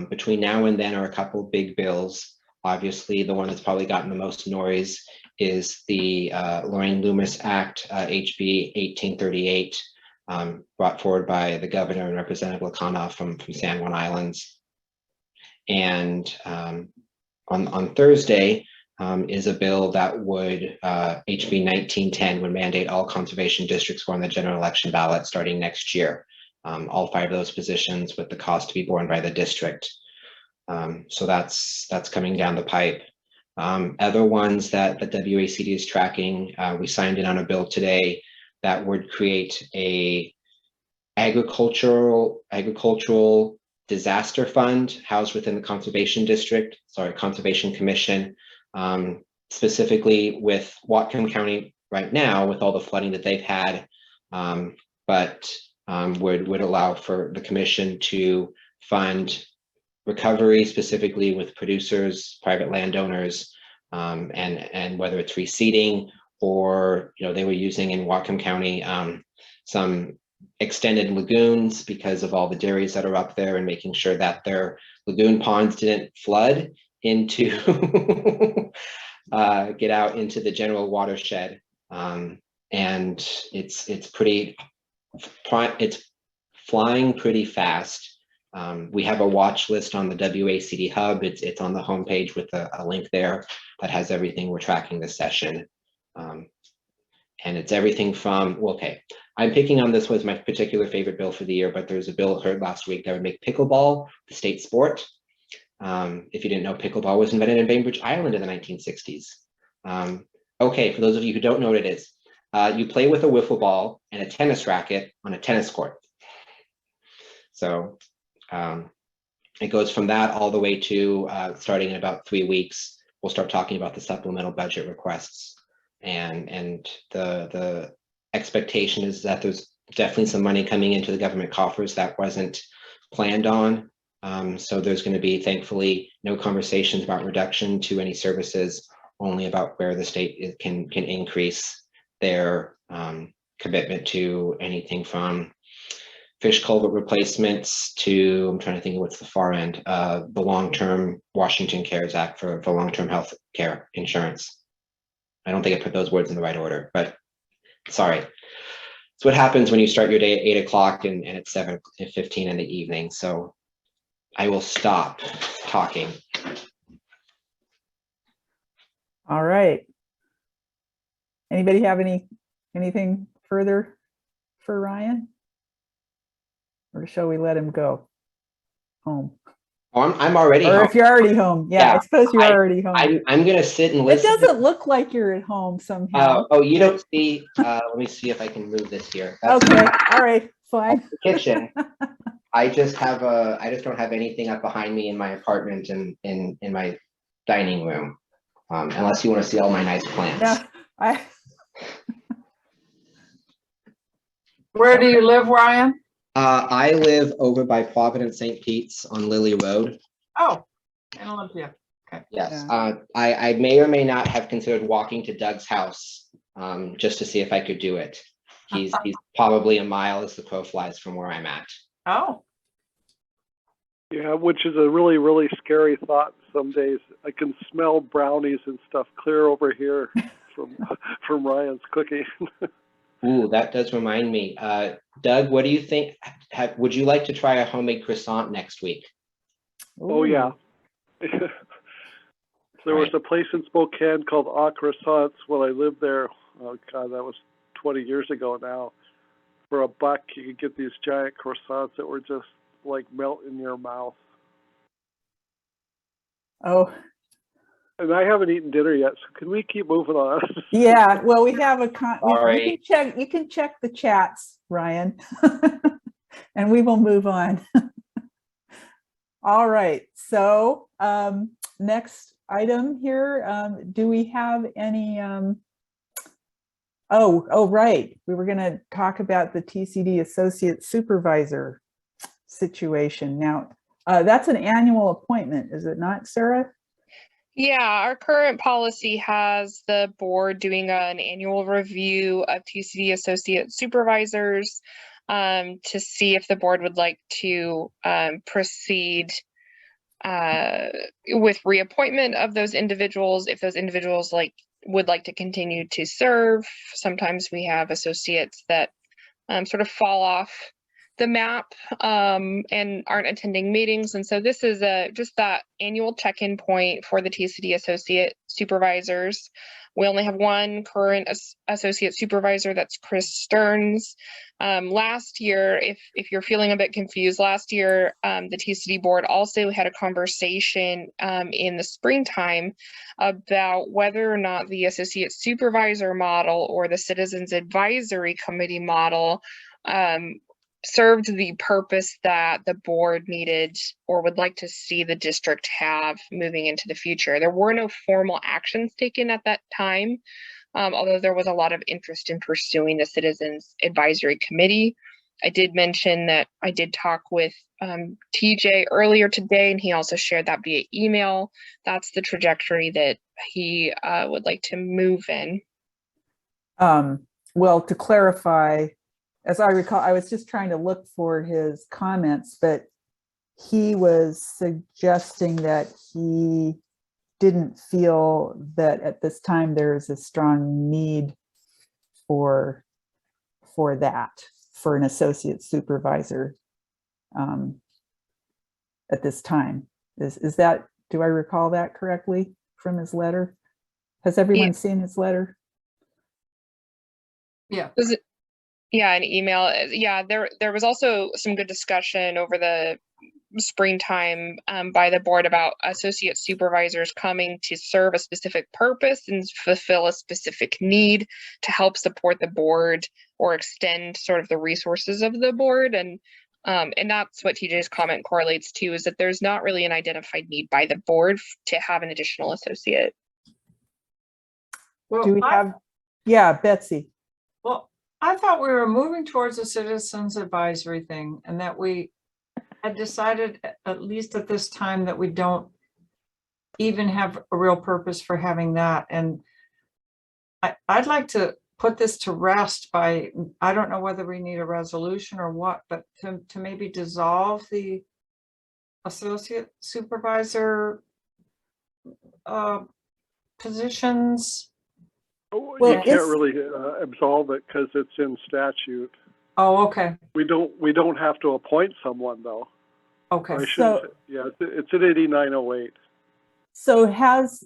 Between now and then are a couple of big bills. Obviously, the one that's probably gotten the most noise is the Lorraine Loomis Act, HB 1838, brought forward by the governor and Representative Lakanov from San Juan Islands. And on Thursday is a bill that would, HB 1910, would mandate all conservation districts go on the general election ballot starting next year. All 5 of those positions with the cost to be borne by the district. So that's coming down the pipe. Other ones that the WACD is tracking, we signed in on a bill today that would create a agricultural disaster fund housed within the conservation commission, specifically with Whatcom County right now with all the flooding that they've had, but would allow for the commission to fund recovery specifically with producers, private landowners, and whether it's reseeding or, they were using in Whatcom County some extended lagoons because of all the dairies that are up there, and making sure that their lagoon ponds didn't flood into get out into the general watershed. And it's flying pretty fast. We have a watch list on the WACD hub. It's on the homepage with a link there that has everything we're tracking this session. And it's everything from, I'm picking on this was my particular favorite bill for the year, but there's a bill heard last week that would make pickleball the state sport. If you didn't know, pickleball was invented in Bainbridge Island in the 1960s. For those of you who don't know what it is, you play with a wiffle ball and a tennis racket on a tennis court. So it goes from that all the way to starting in about 3 weeks, we'll start talking about the supplemental budget requests. And the expectation is that there's definitely some money coming into the government coffers that wasn't planned on. So there's going to be, thankfully, no conversations about reduction to any services, only about where the state can increase their commitment to anything from fish culvert replacements to, I'm trying to think of what's the far end, the long-term Washington CARES Act for long-term health care insurance. I don't think I put those words in the right order, but sorry. It's what happens when you start your day at 8 o'clock and it's 7:15 in the evening. So I will stop talking. All right. Anybody have anything further for Ryan? Or shall we let him go home? Oh, I'm already Or home. if you're already home, yeah, I Yeah, suppose you're already home. I'm gonna sit and It listen. doesn't look like you're at home somehow. Oh, you don't see, let me see if I can move this here. That's Okay, all right, fine. the kitchen. I just don't have anything up behind me in my apartment and in my dining room. Unless you want to see all my nice plants. No, Where do you live, Ryan? I live over by Providence St. Pete's on Lily Road. Oh, in Olympia. Yes, Yeah. I may or may not have considered walking to Doug's house, just to see if I could do it. He's probably a mile as the crow flies from where I'm at. Oh, Yeah, which is a really, really scary thought some days. I can smell brownies and stuff clear over here from Ryan's cooking. Ooh, that does remind me. Doug, what do you think? Would you like to try a homemade croissant next week? Oh, yeah. There was a place in Spokane called Au Croissants when I lived there. Oh, God, that was 20 years ago now. For $1, you could get these giant croissants that were just like melt in your mouth. Oh, And I haven't eaten dinner yet, so can we keep moving on? yeah, well, we have a Sorry. you can check the chats, Ryan. And we will move on. All right, so next item here, do we have any oh right, we were going to talk about the TCD associate supervisor situation. Now, that's an annual appointment, is it not, Sarah? Yeah, our current policy has the board doing an annual review of TCD associate supervisors to see if the board would like to proceed with reappointment of those individuals, if those individuals would like to continue to serve. Sometimes we have associates that sort of fall off the map and aren't attending meetings. And so this is just that annual check-in point for the TCD associate supervisors. We only have one current associate supervisor, that's Chris Stearns. Last year, if you're feeling a bit confused, last year the TCD board also had a conversation in the springtime about whether or not the associate supervisor model or the citizens advisory committee model served the purpose that the board needed or would like to see the district have moving into the future. There were no formal actions taken at that time, although there was a lot of interest in pursuing the Citizens Advisory Committee. I did mention that I did talk with TJ earlier today, and he also shared that via email. That's the trajectory that he would like to move in. Well, to clarify, as I recall, I was just trying to look for his comments, but he was suggesting that he didn't feel that at this time there is a strong need for that, for an associate supervisor at this time. Is that, do I recall that correctly from his letter? Has everyone seen his letter? yeah. Yeah, an email. Yeah, there was also some good discussion over the springtime by the board about associate supervisors coming to serve a specific purpose and fulfill a specific need to help support the board or extend sort of the resources of the board. And that's what TJ's comment correlates to, is that there's not really an identified need by the board to have an additional associate. Well, Do we have, yeah, Betsy. Well, I thought we were moving towards a citizens advisory thing, and that we had decided, at least at this time, that we don't even have a real purpose for having that. And I'd like to put this to rest by, I don't know whether we need a resolution or what, but to maybe dissolve the associate supervisor positions. You can't really absolve it because it's in statute. Oh, okay. We don't We don't have to appoint someone though. Okay. I So- should, yeah, it's at 8908. So has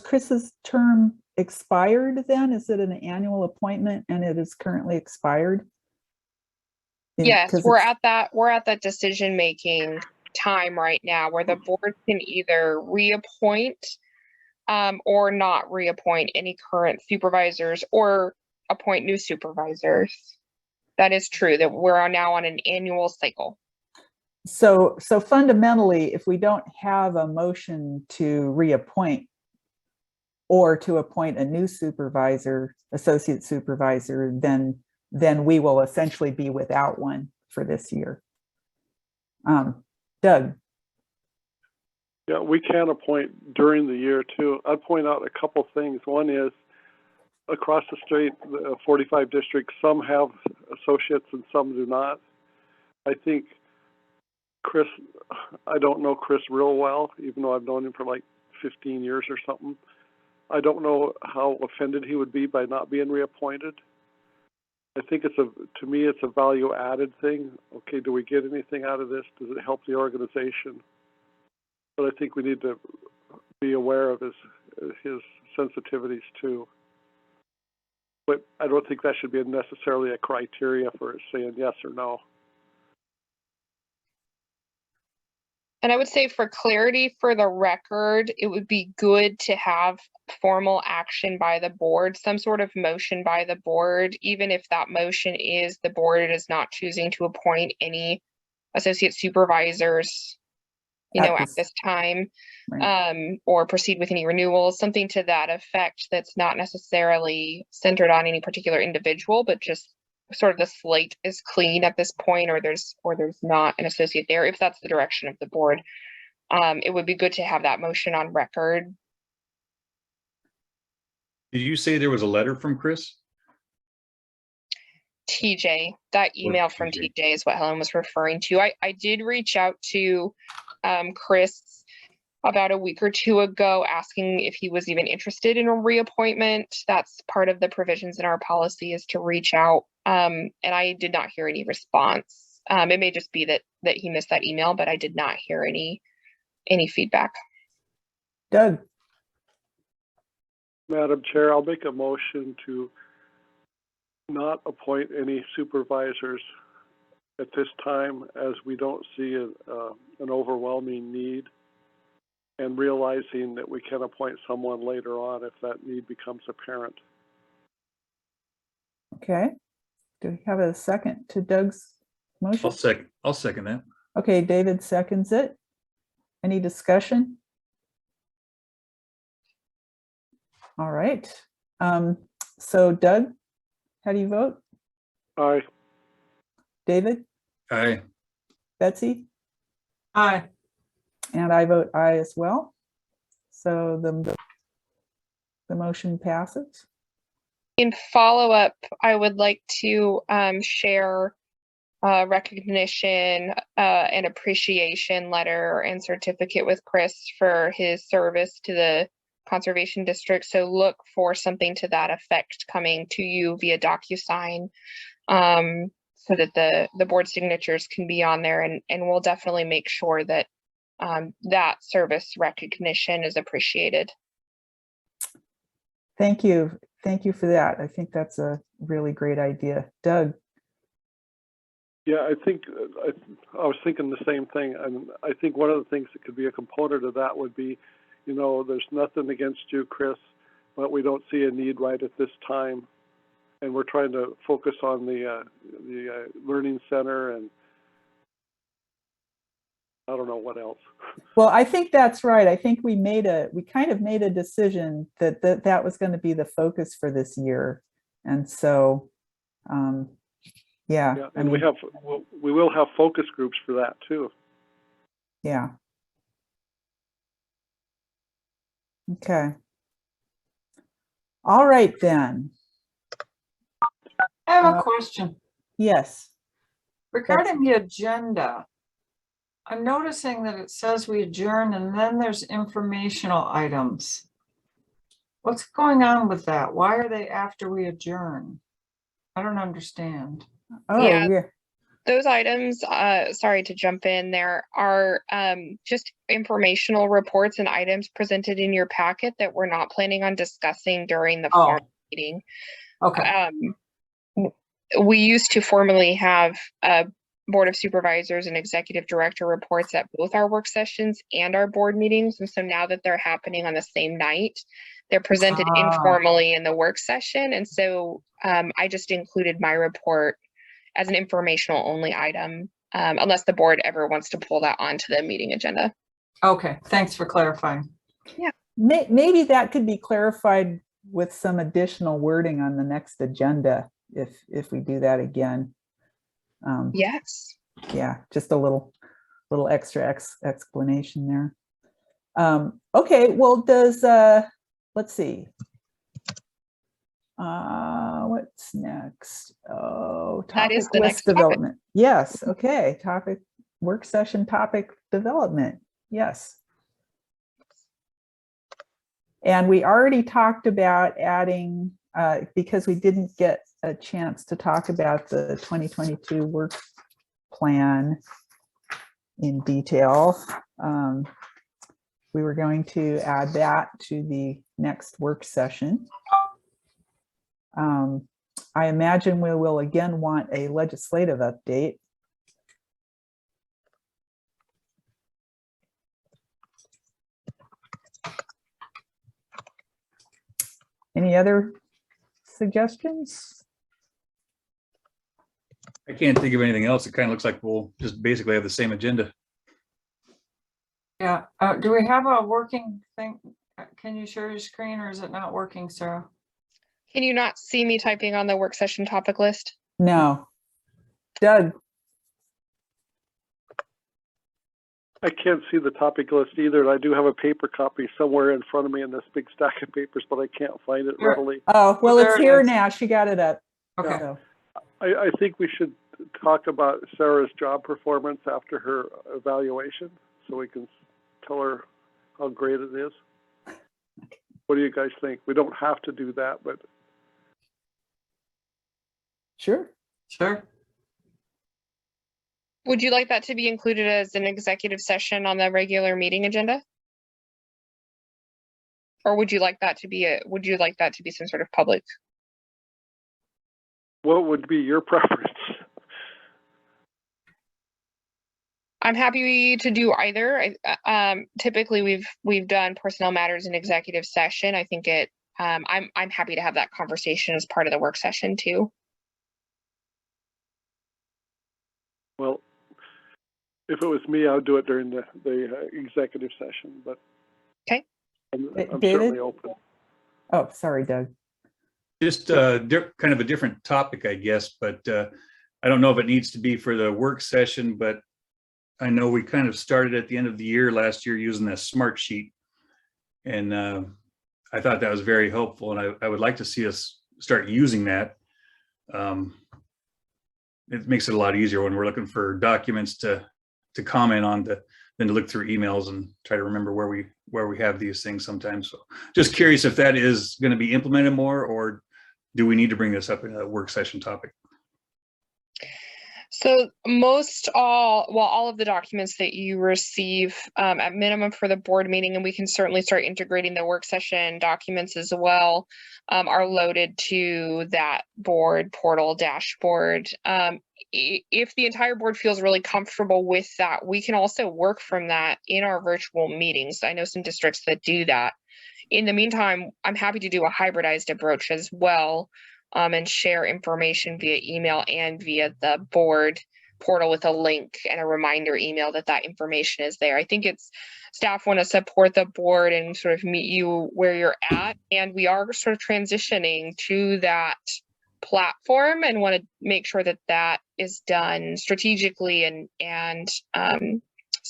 Chris's term expired then? Is it an annual appointment and it is currently expired? Yes, 'Cause we're it's- at that decision-making time right now where the board can either reappoint or not reappoint any current supervisors or appoint new supervisors. That is true, that we're now on an annual cycle. So fundamentally, if we don't have a motion to reappoint or to appoint a new supervisor, associate supervisor, then we will essentially be without one for this year. Doug, Yeah, we can appoint during the year too. I'd point out a couple things. One is across the state, the 45 districts, some have associates and some do not. I think Chris, I don't know Chris real well, even though I've known him for like 15 years or something. I don't know how offended he would be by not being reappointed. I think to me, it's a value added thing. Okay, do we get anything out of this? Does it help the organization? But I think we need to be aware of his sensitivities too. But I don't think that should be necessarily a criteria for saying yes or no. And I would say for clarity for the record, it would be good to have formal action by the board, some sort of motion by the board, even if that motion is the board is not choosing to appoint any associate supervisors, at this time, right. or proceed with any renewals, something to that effect that's not necessarily centered on any particular individual, but just sort of the slate is clean at this point, or there's not an associate there, if that's the direction of the board. It would be good to have that motion on record. Did you say there was a letter from Chris? TJ, that email from TJ. TJ is what Helen was referring to. I did reach out to Chris about a week or two ago, asking if he was even interested in a reappointment. That's part of the provisions in our policy, is to reach out. And I did not hear any response. It may just be that he missed that email, but I did not hear any feedback. Doug, Madam Chair, I'll make a motion to not appoint any supervisors at this time, as we don't see an overwhelming need, and realizing that we can appoint someone later on if that need becomes apparent. okay. Do we have a second to Doug's motion? I'll second that. Okay, David seconds it. Any discussion? All right. So Doug, how do you vote? Aye. David, Aye. Betsy, Aye. and I vote aye as well. So the motion passes. In follow-up, I would like to share recognition and appreciation letter and certificate with Chris for his service to the Conservation District. So look for something to that effect coming to you via DocuSign, so that the board signatures can be on there, and we'll definitely make sure that that service recognition is appreciated. Thank you. Thank you for that. I think that's a really great idea. Doug, Yeah, I think I was thinking the same thing, and I think one of the things that could be a component of that would be, there's nothing against you, Chris, but we don't see a need right at this time, and we're trying to focus on the learning center, and I don't know what else. well, I think that's right. I think we kind of made a decision that was going to be the focus for this year. And so, yeah. And we will have focus groups for that too. Yeah. Okay. All right, then. I have a question Yes. regarding the agenda. I'm noticing that it says we adjourn and then there's informational items. What's going on with that? Why are they after we adjourn? I don't understand. Oh, Yeah. yeah. Those items, sorry to jump in, there are just informational reports and items presented in your packet that we're not planning on discussing during the Oh. formal meeting. Okay, We used to formally have Board of Supervisors and Executive Director reports at both our work sessions and our board meetings. And so now that they're happening on the same night, they're presented informally in the work session. And so I just included my report as an informational only item, unless the board ever wants to pull that onto the meeting agenda. okay, thanks for clarifying. Maybe that could be clarified with some additional wording on the next agenda if we do that again. Yes. Yeah, just a little extra explanation there. Okay, well, does let's see. What's next? Oh, That is topic the list next topic. development. Yes, okay. Topic work session topic development. Yes. And we already talked about adding, because we didn't get a chance to talk about the 2022 work plan in detail. We were going to add that to the next work session. I imagine we will again want a legislative update. Any other suggestions? I can't think of anything else. It kind of looks like we'll just basically have the same agenda. Yeah, do we have a working thing? Can you share your screen or is it not working, Sarah? Can you not see me typing on the work session topic list? No. Doug, I can't see the topic list either, and I do have a paper copy somewhere in front of me in this big stack of papers, but I can't find it Sure. readily. oh, well, there it's it here is. now. She got it up. Okay, So, I think we should talk about Sarah's job performance after her evaluation, so we can tell her how great it is. What do you guys think? We don't have to do that, but sure. sure. Would you like that to be included as an executive session on the regular meeting agenda? Or would you like that to be some sort of public? what would be your preference? I'm happy to do either. Typically we've done personnel matters in executive session. I think I'm happy to have that conversation as part of the work session too. Well, if it was me, I would do it during the executive session, but Okay. I'm David? certainly open. Oh, sorry, Doug. Just kind of a different topic, I guess, but I don't know if it needs to be for the work session, but I know we kind of started at the end of the year last year using that smart sheet. And I thought that was very helpful, and I would like to see us start using that. It makes it a lot easier when we're looking for documents to comment on than to look through emails and try to remember where we have these things sometimes. So just curious if that is going to be implemented more, or do we need to bring this up in a work session topic? So all of the documents that you receive at minimum for the board meeting, and we can certainly start integrating the work session documents as well, are loaded to that board portal dashboard. If the entire board feels really comfortable with that, we can also work from that in our virtual meetings. I know some districts that do that. In the meantime, I'm happy to do a hybridized approach as well. And share information via email and via the board portal with a link and a reminder email that information is there. I think staff want to support the board and sort of meet you where you're at. And we are sort of transitioning to that platform and want to make sure that is done strategically and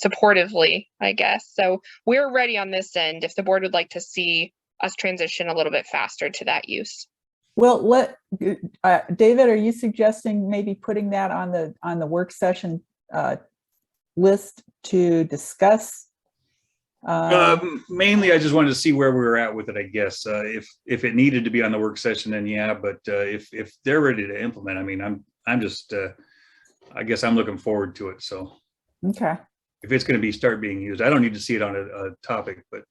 supportively, I guess. So we're ready on this end if the board would like to see us transition a little bit faster to that use. Well, David, are you suggesting maybe putting that on the work session list to discuss? Mainly, I just wanted to see where we were at with it, I guess. If it needed to be on the work session, then yeah. But if they're ready to implement, I mean, I'm just I guess I'm looking forward to it. So Okay. if it's going to start being used, I don't need to see it on a topic, but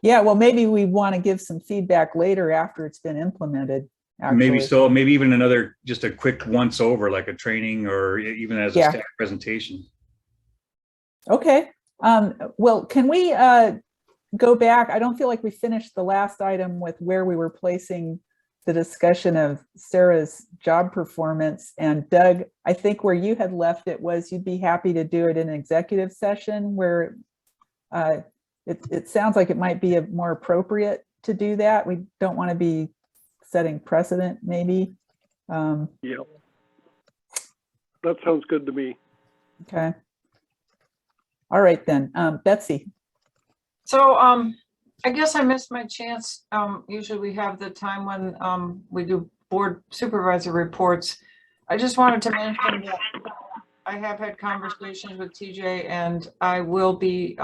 Yeah, well, maybe we want to give some feedback later after it's been implemented. maybe Actually. so, maybe even another, just a quick once over, like a training or even as a Yeah. staff presentation. Okay. Well, can we go back? I don't feel like we finished the last item with where we were placing the discussion of Sarah's job performance. And Doug, I think where you had left it was you'd be happy to do it in an executive session where it sounds like it might be more appropriate to do that. We don't want to be setting precedent, maybe. Yeah. That sounds good to me. Okay. All right then, Betsy. So I guess I missed my chance. Usually we have the time when we do board supervisor reports. I just wanted to mention that I have had conversations with TJ and I will be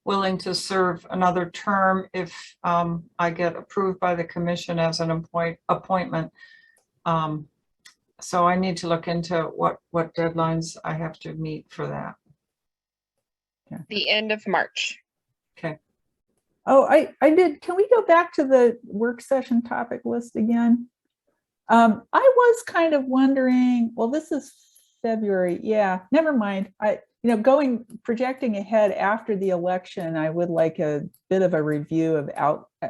willing to serve another term if I get approved by the commission as an appointment. So I need to look into what deadlines I have to meet for that. The end of March. Okay. Oh, I did. Can we go back to the work session topic list again? I was kind of wondering, well, this is February. Yeah, never mind. Projecting ahead after the election, I would like a bit of a review of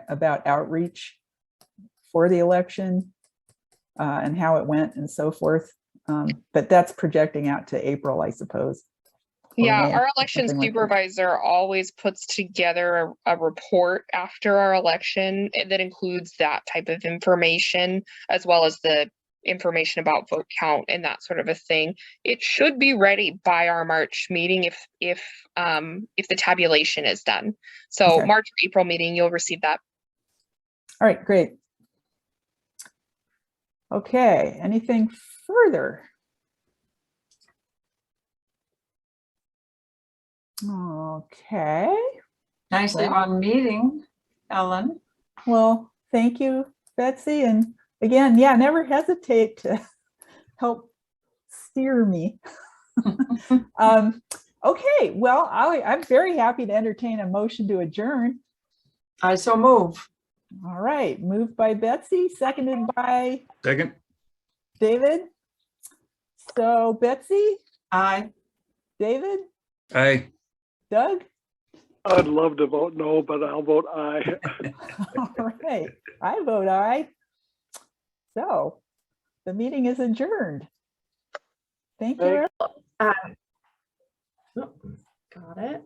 about outreach for the election and how it went and so forth. But that's projecting out to April, I suppose. Yeah, May, our election something like that. supervisor always puts together a report after our election that includes that type of information, as well as the information about vote count and that sort of a thing. It should be ready by our March meeting if the tabulation is done. So Okay. March or April meeting, you'll receive that. All right, great. Okay, anything further? Okay, Nicely Well- run meeting, Ellen. well, thank you, Betsy. And again, yeah, never hesitate to help steer me. Okay, well, I'm very happy to entertain a motion to adjourn. I so move. All right, moved by Betsy, seconded by Second, David. So Betsy, Aye. David, aye. Doug. I'd love to vote no, but I'll vote aye. All right, I vote aye. So the meeting is adjourned. Thank you. Thanks. Got it.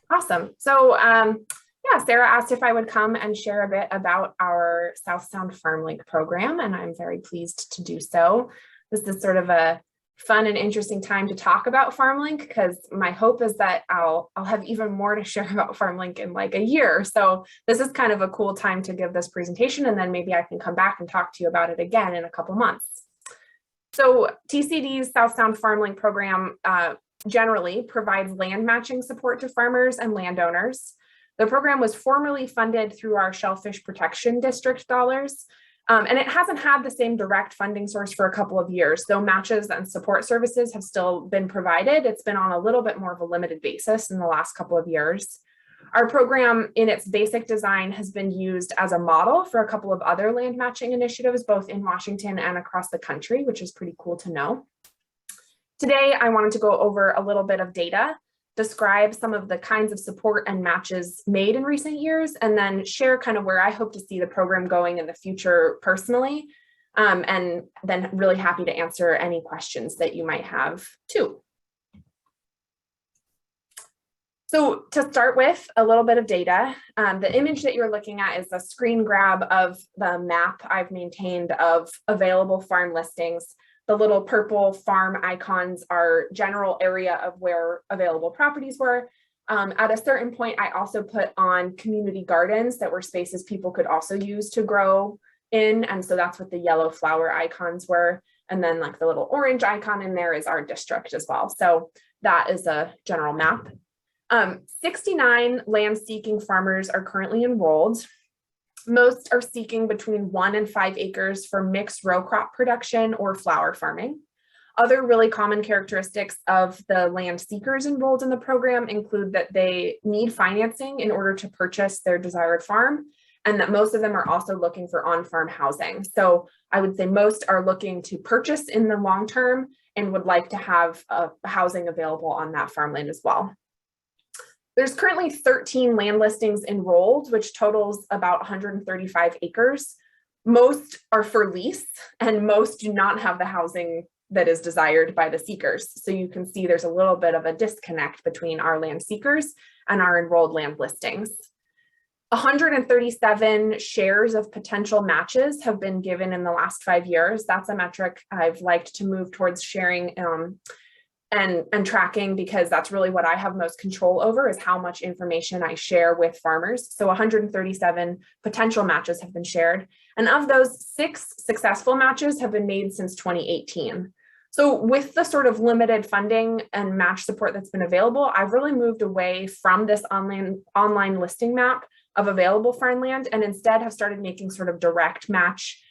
Awesome. So yeah, Sarah asked if I would come and share a bit about our South Sound Farmlink program, and I'm very pleased to do so. This is sort of a fun and interesting time to talk about Farmlink because my hope is that I'll have even more to share about Farmlink in like a year. So this is kind of a cool time to give this presentation, and then maybe I can come back and talk to you about it again in a couple months. So TCD's South Sound Farmlink program generally provides land matching support to farmers and landowners. The program was formerly funded through our Shellfish Protection District dollars, and it hasn't had the same direct funding source for a couple of years, though matches and support services have still been provided. It's been on a little bit more of a limited basis in the last couple of years. Our program in its basic design has been used as a model for a couple of other land matching initiatives, both in Washington and across the country, which is pretty cool to know. Today, I wanted to go over a little bit of data, describe some of the kinds of support and matches made in recent years, and then share kind of where I hope to see the program going in the future personally. And then really happy to answer any questions that you might have too. So to start with a little bit of data, the image that you're looking at is a screen grab of the map I've maintained of available farm listings. The little purple farm icons are general area of where available properties were. At a certain point, I also put on community gardens that were spaces people could also use to grow in. And so that's what the yellow flower icons were. And then like the little orange icon in there is our district as well. So that is a general map. 69 land seeking farmers are currently enrolled. Most are seeking between 1 and 5 acres for mixed row crop production or flower farming. Other really common characteristics of the land seekers enrolled in the program include that they need financing in order to purchase their desired farm, and that most of them are also looking for on-farm housing. So I would say most are looking to purchase in the long term and would like to have housing available on that farmland as well. There's currently 13 land listings enrolled, which totals about 135 acres. Most are for lease, and most do not have the housing that is desired by the seekers. So you can see there's a little bit of a disconnect between our land seekers and our enrolled land listings. 137 shares of potential matches have been given in the last 5 years. That's a metric I've liked to move towards sharing and tracking, because that's really what I have most control over, is how much information I share with farmers. So 137 potential matches have been shared. And of those, 6 successful matches have been made since 2018. So with the sort of limited funding and match support that's been available, I've really moved away from this online listing map of available farmland, and instead have started making sort of direct match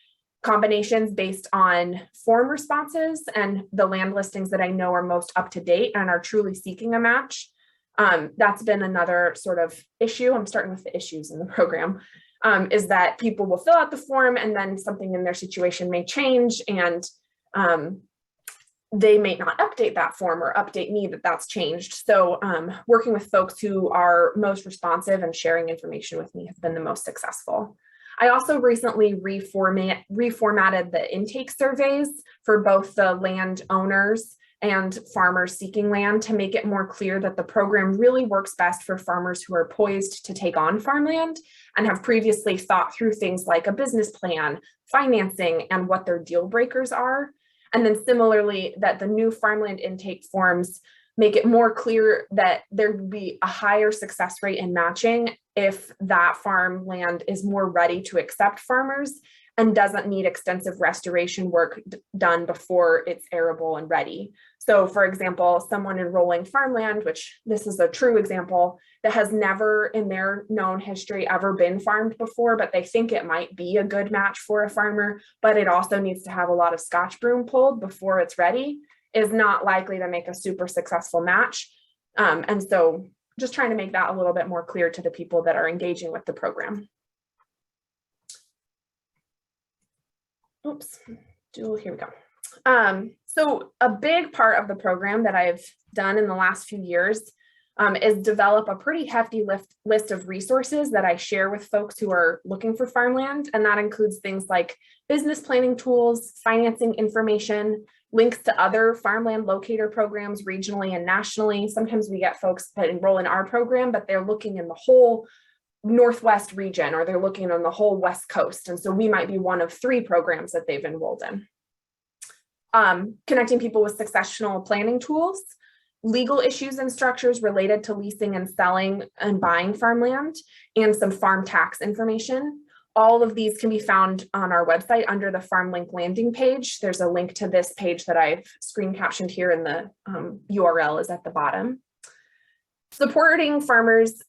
combinations based on form responses and the land listings that I know are most up to date and are truly seeking a match. That's been another sort of issue. I'm starting with the issues in the program, is that people will fill out the form and then something in their situation may change, and they may not update that form or update me that that's changed. So working with folks who are most responsive and sharing information with me has been the most successful. I also recently reformatted the intake surveys for both the landowners and farmers seeking land to make it more clear that the program really works best for farmers who are poised to take on farmland and have previously thought through things like a business plan, financing, and what their deal breakers are. And then similarly, that the new farmland intake forms make it more clear that there would be a higher success rate in matching if that farmland is more ready to accept farmers and doesn't need extensive restoration work done before it's arable and ready. So for example, someone enrolling farmland, which this is a true example, that has never in their known history ever been farmed before, but they think it might be a good match for a farmer, but it also needs to have a lot of Scotch broom pulled before it's ready, is not likely to make a super successful match. And so just trying to make that a little bit more clear to the people that are engaging with the program. Oops, here we go. So a big part of the program that I've done in the last few years is develop a pretty hefty list of resources that I share with folks who are looking for farmland. And that includes things like business planning tools, financing information, links to other farmland locator programs regionally and nationally. Sometimes we get folks that enroll in our program, but they're looking in the whole Northwest region, or they're looking on the whole West Coast. And so we might be one of 3 programs that they've enrolled in. Connecting people with successional planning tools, legal issues and structures related to leasing and selling and buying farmland, and some farm tax information. All of these can be found on our website under the Farmlink landing page. There's a link to this page that I've screen captioned here, and the URL is at the bottom. Supporting farmers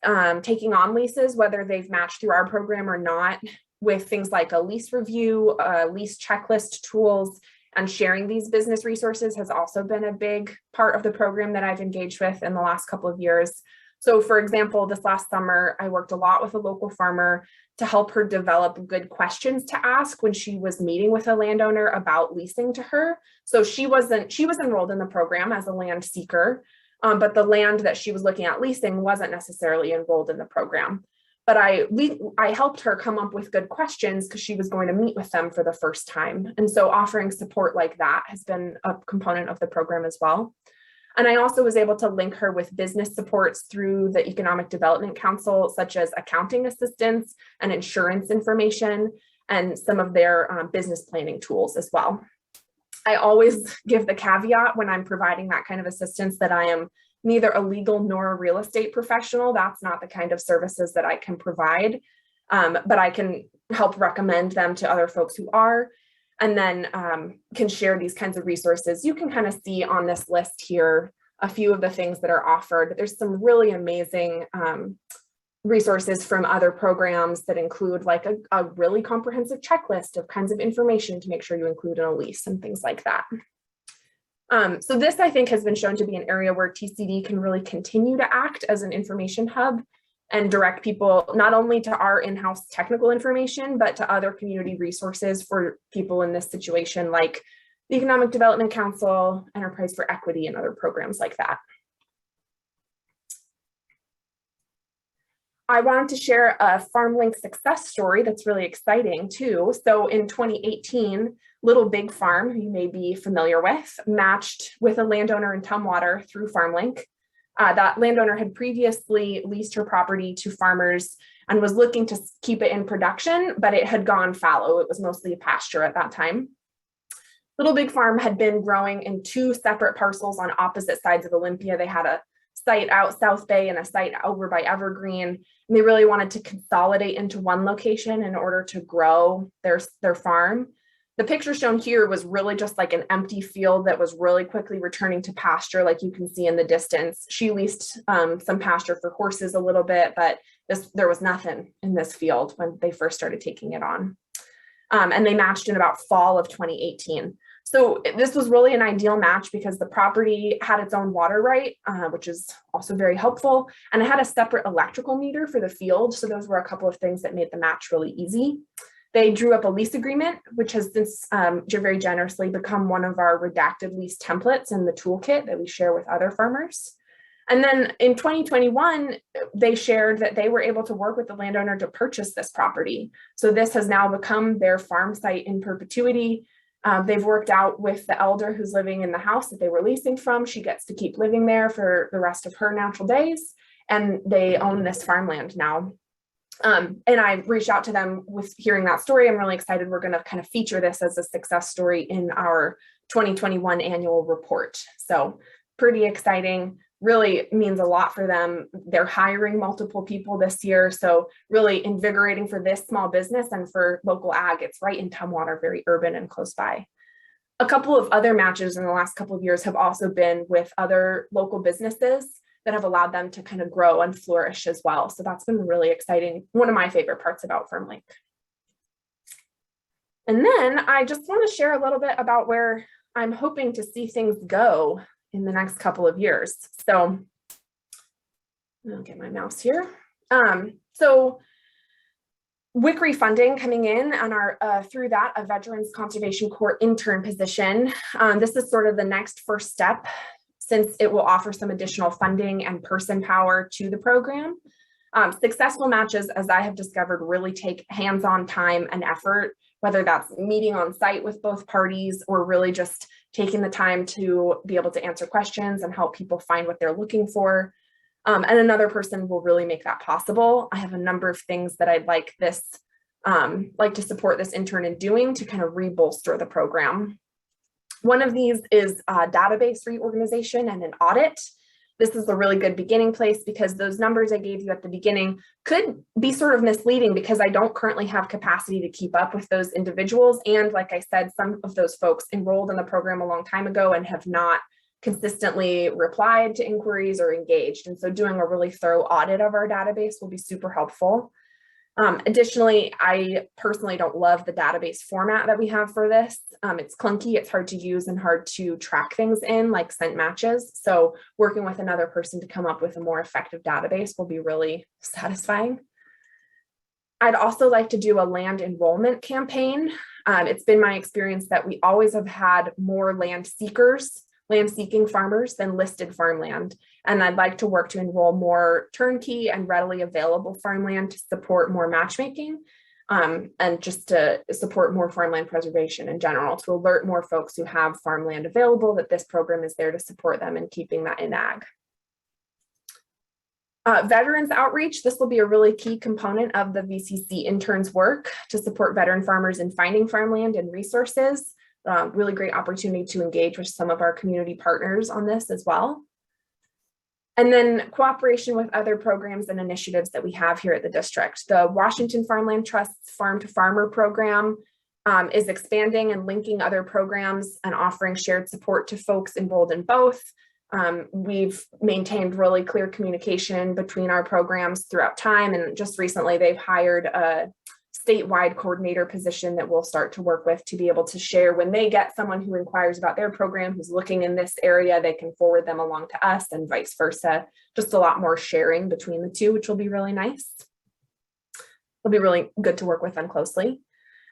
taking on leases, whether they've matched through our program or not, with things like a lease review, lease checklist tools, and sharing these business resources has also been a big part of the program that I've engaged with in the last couple of years. So for example, this last summer, I worked a lot with a local farmer to help her develop good questions to ask when she was meeting with a landowner about leasing to her. So she was enrolled in the program as a land seeker, but the land that she was looking at leasing wasn't necessarily enrolled in the program. But I helped her come up with good questions because she was going to meet with them for the first time. And so offering support like that has been a component of the program as well. And I also was able to link her with business supports through the Economic Development Council, such as accounting assistance and insurance information, and some of their business planning tools as well. I always give the caveat when I'm providing that kind of assistance that I am neither a legal nor a real estate professional. That's not the kind of services that I can provide, but I can help recommend them to other folks who are, and then can share these kinds of resources. You can kind of see on this list here a few of the things that are offered. There's some really amazing resources from other programs that include like a really comprehensive checklist of kinds of information to make sure you include in a lease and things like that. So this, I think, has been shown to be an area where TCD can really continue to act as an information hub and direct people not only to our in-house technical information, but to other community resources for people in this situation, like the Economic Development Council, Enterprise for Equity, and other programs like that. I wanted to share a Farmlink success story that's really exciting too. So in 2018, Little Big Farm, who you may be familiar with, matched with a landowner in Tumwater through Farmlink. That landowner had previously leased her property to farmers and was looking to keep it in production, but it had gone fallow. It was mostly a pasture at that time. Little Big Farm had been growing in 2 separate parcels on opposite sides of Olympia. They had a site out South Bay and a site over by Evergreen. And they really wanted to consolidate into one location in order to grow their farm. The picture shown here was really just like an empty field that was really quickly returning to pasture, like you can see in the distance. She leased some pasture for horses a little bit, but there was nothing in this field when they first started taking it on. And they matched in about fall of 2018. So this was really an ideal match because the property had its own water right, which is also very helpful. And it had a separate electrical meter for the field. So those were a couple of things that made the match really easy. They drew up a lease agreement, which has since very generously become one of our redacted lease templates in the toolkit that we share with other farmers. And then in 2021, they shared that they were able to work with the landowner to purchase this property. So this has now become their farm site in perpetuity. They've worked out with the elder who's living in the house that they were leasing from. She gets to keep living there for the rest of her natural days, and they own this farmland now. And I reached out to them with hearing that story. I'm really excited. We're going to kind of feature this as a success story in our 2021 annual report. So pretty exciting. Really means a lot for them. They're hiring multiple people this year. So really invigorating for this small business and for local ag. It's right in Tumwater, very urban and close by. A couple of other matches in the last couple of years have also been with other local businesses that have allowed them to kind of grow and flourish as well. So that's been really exciting. One of my favorite parts about Farmlink. And then I just want to share a little bit about where I'm hoping to see things go in the next couple of years. So I'll get my mouse here. So WIC funding coming in and through that, a Veterans Conservation Corps intern position. This is sort of the next first step, since it will offer some additional funding and person power to the program. Successful matches, as I have discovered, really take hands-on time and effort, whether that's meeting on site with both parties or really just taking the time to be able to answer questions and help people find what they're looking for. And another person will really make that possible. I have a number of things that I'd like to support this intern in doing to kind of re-bolster the program. One of these is a database reorganization and an audit. This is a really good beginning place because those numbers I gave you at the beginning could be sort of misleading because I don't currently have capacity to keep up with those individuals. And like I said, some of those folks enrolled in the program a long time ago and have not consistently replied to inquiries or engaged. And so doing a really thorough audit of our database will be super helpful. Additionally, I personally don't love the database format that we have for this. It's clunky, it's hard to use and hard to track things in, like sent matches. So working with another person to come up with a more effective database will be really satisfying. I'd also like to do a land enrollment campaign. It's been my experience that we always have had more land seeking farmers than listed farmland. And I'd like to work to enroll more turnkey and readily available farmland to support more matchmaking and just to support more farmland preservation in general, to alert more folks who have farmland available that this program is there to support them in keeping that in ag. Veterans outreach, this will be a really key component of the VCC interns work to support veteran farmers in finding farmland and resources. Really great opportunity to engage with some of our community partners on this as well. And then cooperation with other programs and initiatives that we have here at the district. The Washington Farmland Trust's Farm to Farmer program is expanding and linking other programs and offering shared support to folks enrolled in both. We've maintained really clear communication between our programs throughout time, and just recently they've hired a statewide coordinator position that we'll start to work with to be able to share when they get someone who inquires about their program who's looking in this area, they can forward them along to us and vice versa. Just a lot more sharing between the two, which will be really nice. It'll be really good to work with them closely.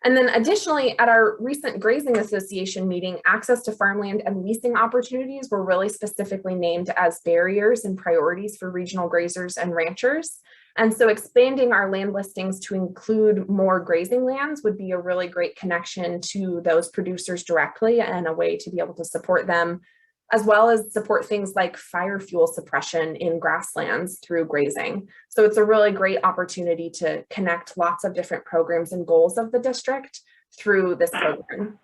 And then additionally, at our recent Grazing Association meeting, access to farmland and leasing opportunities were really specifically named as barriers and priorities for regional grazers and ranchers. And so expanding our land listings to include more grazing lands would be a really great connection to those producers directly and a way to be able to support them, as well as support things like fire fuel suppression in grasslands through grazing. So it's a really great opportunity to connect lots of different programs and goals of the district through this program.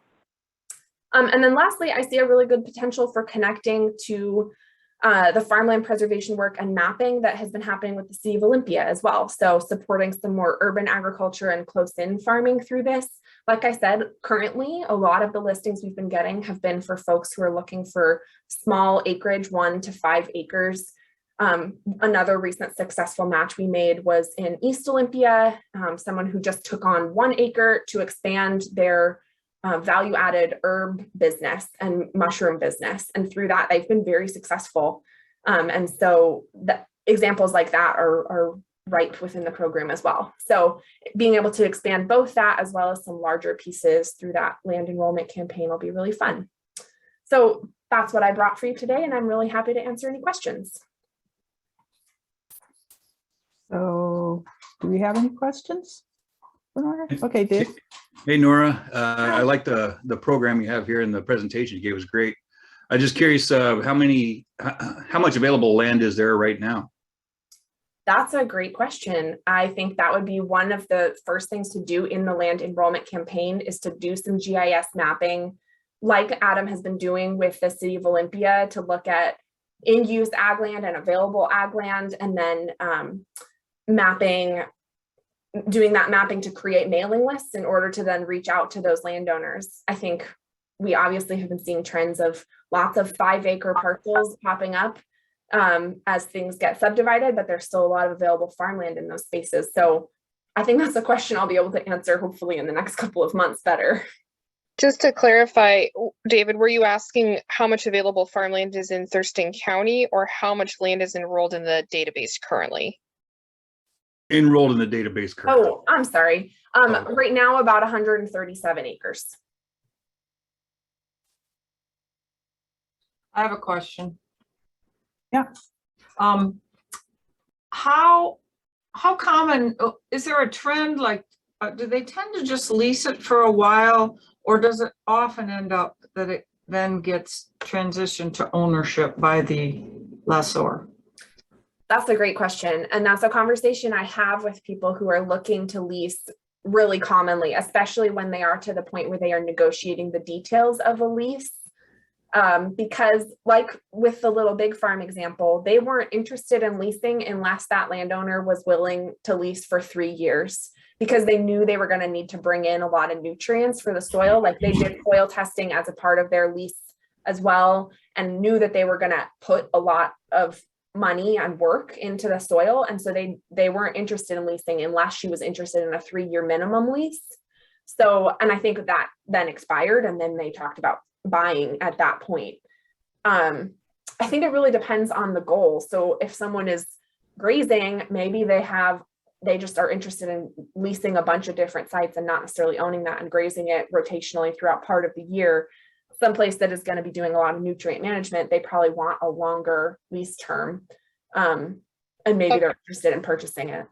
And then lastly, I see a really good potential for connecting to the farmland preservation work and mapping that has been happening with the City of Olympia as well. So supporting some more urban agriculture and close-in farming through this. Like I said, currently, a lot of the listings we've been getting have been for folks who are looking for small acreage, 1 to 5 acres. Another recent successful match we made was in East Olympia, someone who just took on 1 acre to expand their value-added herb business and mushroom business. And through that, they've been very successful. And so the examples like that are right within the program as well. So being able to expand both that as well as some larger pieces through that land enrollment campaign will be really fun. So that's what I brought for you today, and I'm really happy to answer any questions. So do we have any questions? Okay, Dave. Hey, Nora, I like the program you have here and the presentation you gave was great. I'm just curious, how much available land is there right now? That's a great question. I think that would be one of the first things to do in the land enrollment campaign is to do some GIS mapping, like Adam has been doing with the City of Olympia, to look at in-use ag land and available ag land, and then doing that mapping to create mailing lists in order to then reach out to those landowners. I think we obviously have been seeing trends of lots of 5-acre parcels popping up as things get subdivided, but there's still a lot of available farmland in those spaces. So I think that's a question I'll be able to answer hopefully in the next couple of months better. Just to clarify, David, were you asking how much available farmland is in Thurston County or how much land is enrolled in the database currently? Enrolled in the database currently. Oh, I'm sorry. Right now about 137 acres. I have a question. Yeah. How common, is there a trend, like, do they tend to just lease it for a while, or does it often end up that it then gets transitioned to ownership by the lessor? That's a great question. And that's a conversation I have with people who are looking to lease really commonly, especially when they are to the point where they are negotiating the details of a lease. Because like with the Little Big Farm example, they weren't interested in leasing unless that landowner was willing to lease for 3 years, because they knew they were going to need to bring in a lot of nutrients for the soil. Like they did soil testing as a part of their lease as well, and knew that they were going to put a lot of money and work into the soil. And so they weren't interested in leasing unless she was interested in a 3-year minimum lease. So, and I think that then expired, and then they talked about buying at that point. I think it really depends on the goal. So if someone is grazing, maybe they just are interested in leasing a bunch of different sites and not necessarily owning that and grazing it rotationally throughout part of the year. Someplace that is going to be doing a lot of nutrient management, they probably want a longer lease term. And maybe they're interested in purchasing it.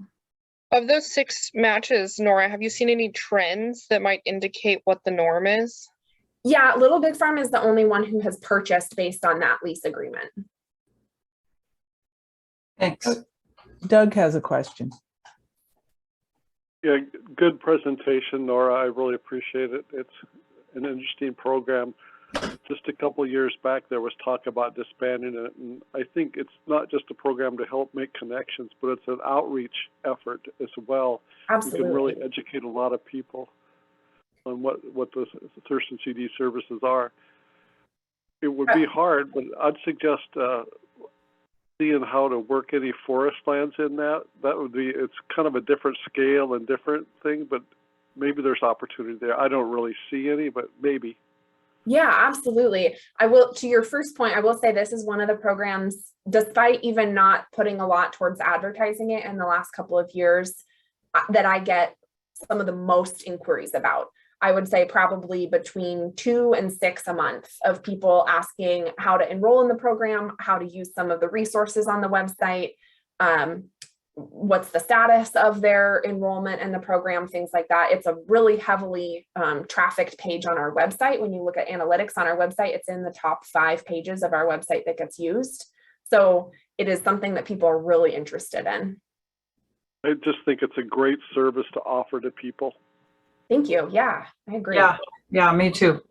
Of those 6 matches, Nora, have you seen any trends that might indicate what the norm is? Yeah, Little Big Farm is the only one who has purchased based on that lease agreement. Thanks. Doug has a question. Yeah, good presentation, Nora. I really appreciate it. It's an interesting program. Just a couple of years back, there was talk about disbanding it, and I think it's not just a program to help make connections, but it's an outreach effort as well. Absolutely. You can really educate a lot of people on what the Thurston CD services are. It would be hard, but I'd suggest seeing how to work any forest lands in that. That would be, it's kind of a different scale and different thing, but maybe there's opportunity there. I don't really see any, but maybe. Yeah, absolutely. I will, to your first point, I will say this is one of the programs, despite even not putting a lot towards advertising it in the last couple of years, that I get some of the most inquiries about. I would say probably between 2 and 6 a month of people asking how to enroll in the program, how to use some of the resources on the website, what's the status of their enrollment in the program, things like that. It's a really heavily trafficked page on our website. When you look at analytics on our website, it's in the top 5 pages of our website that gets used. So it is something that people are really interested in. I just think it's a great service to offer to people. Thank you. Yeah, I agree. Yeah, me too.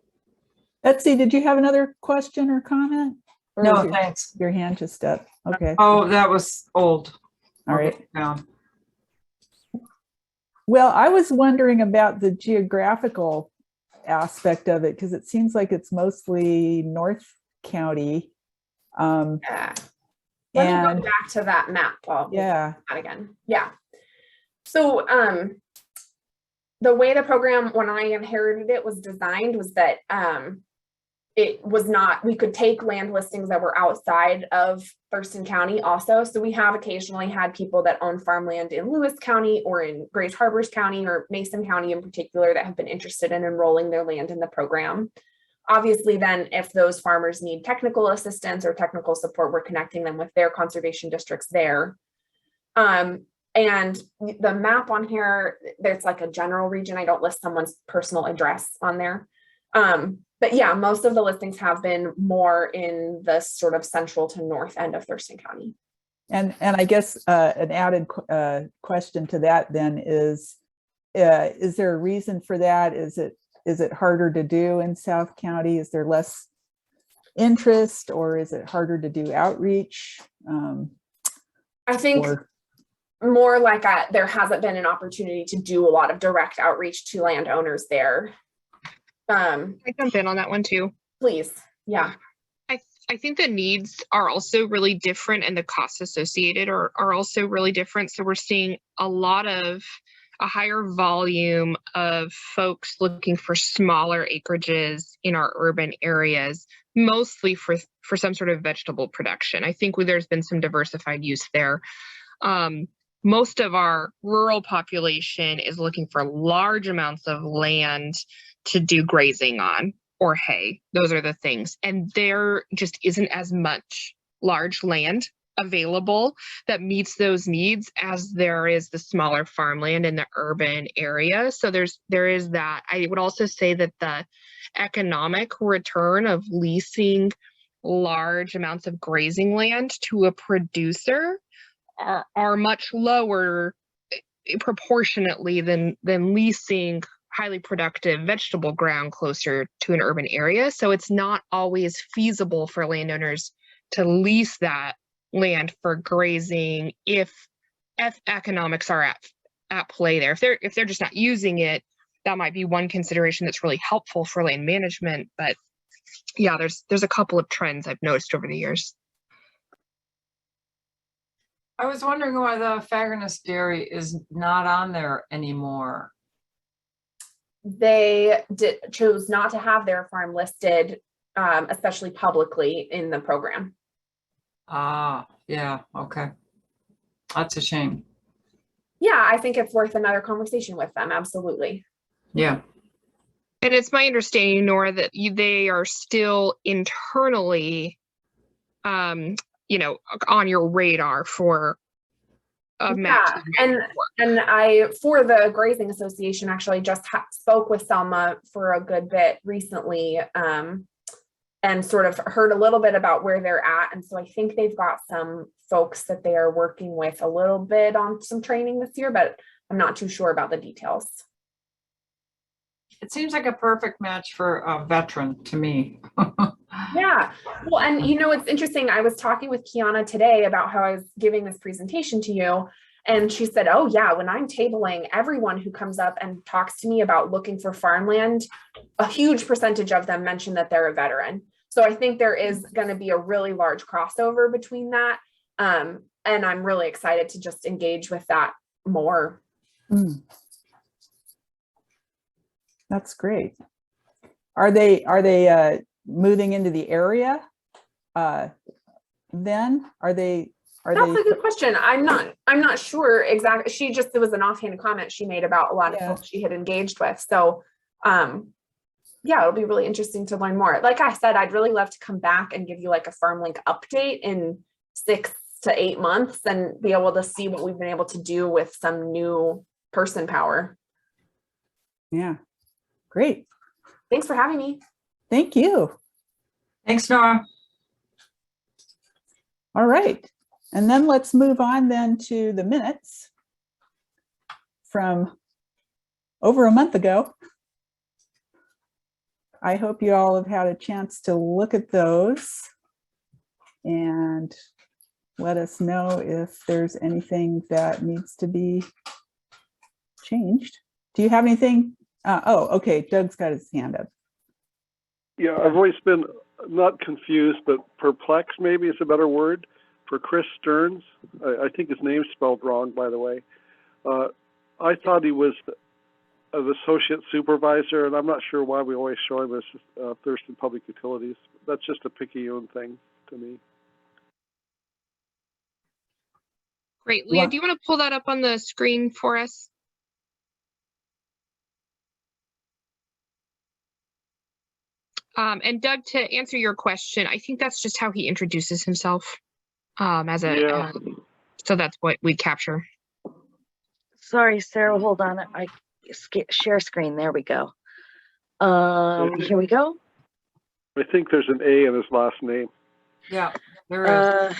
Betsy, did you have another question or comment? Or No, was thanks. your hand just up? Okay. Oh, that was old. All right. Down. Well, I was wondering about the geographical aspect of it, because it seems like it's mostly North County. Yeah. Let me And go back to that map, Paul. yeah, That again. Yeah. So the way the program, when I inherited it, was designed was that it was not, we could take land listings that were outside of Thurston County also. So we have occasionally had people that own farmland in Lewis County or in Grays Harbors County or Mason County in particular that have been interested in enrolling their land in the program. Obviously, then if those farmers need technical assistance or technical support, we're connecting them with their conservation districts there. And the map on here, there's like a general region. I don't list someone's personal address on there. But yeah, most of the listings have been more in the sort of central to north end of Thurston County. and I guess an added question to that then is there a reason for that? Is it harder to do in South County? Is there less interest, or is it harder to do outreach? I think more like there hasn't been an opportunity to do a lot of direct outreach to landowners there. I jump in on that one too. Please. Yeah. I think the needs are also really different, and the costs associated are also really different. So we're seeing a higher volume of folks looking for smaller acreages in our urban areas, mostly for some sort of vegetable production. I think there's been some diversified use there. Most of our rural population is looking for large amounts of land to do grazing on or hay. Those are the things. And there just isn't as much large land available that meets those needs as there is the smaller farmland in the urban area. So there is that. I would also say that the economic return of leasing large amounts of grazing land to a producer are much lower proportionately than leasing highly productive vegetable ground closer to an urban area. So it's not always feasible for landowners to lease that land for grazing if economics are at play there. If they're just not using it, that might be one consideration that's really helpful for land management. But yeah, there's a couple of trends I've noticed over the years. I was wondering why the Fagerness Dairy is not on there anymore. They chose not to have their farm listed, especially publicly in the program. Ah, yeah, okay. That's a shame. Yeah, I think it's worth another conversation with them. Absolutely. Yeah. And it's my understanding, Nora, that they are still internally, on your radar for a match. And I, for the Grazing Association, actually just spoke with Selma for a good bit recently, and sort of heard a little bit about where they're at. And so I think they've got some folks that they are working with a little bit on some training this year, but I'm not too sure about the details. It seems like a perfect match for a veteran to me. Yeah. Well, and it's interesting. I was talking with Kiana today about how I was giving this presentation to you. And she said, oh yeah, when I'm tabling, everyone who comes up and talks to me about looking for farmland, a huge percentage of them mention that they're a veteran. So I think there is going to be a really large crossover between that. And I'm really excited to just engage with that more. Mm. That's great. Are they moving into the area? Then That's a good question. I'm not sure exactly. It was an offhand comment she made about a lot of folks she had engaged with. So, yeah, it'll be really interesting to learn more. Like I said, I'd really love to come back and give you like a Farmlink update in 6 to 8 months and be able to see what we've been able to do with some new person power. Yeah, great. Thanks for having me. Thank you. Thanks, Nora. All right. And then let's move on then to the minutes from over a month ago. I hope you all have had a chance to look at those and let us know if there's anything that needs to be changed. Do you have anything? Oh, okay. Doug's got his hand up. Yeah, I've always been not confused, but perplexed maybe is a better word for Chris Stearns. I think his name's spelled wrong, by the way. I thought he was an associate supervisor, and I'm not sure why we always show him as Thurston Public Utilities. That's just a Picayune thing to me. Great. Leah, do you want to pull that up on the screen for us? And Doug, to answer your question, I think that's just how he introduces himself as a, Yeah. So that's what we capture. Sorry, Sarah, hold on. I share screen. There we go. Here we go. I think there's an A in his last name. Yeah, there is.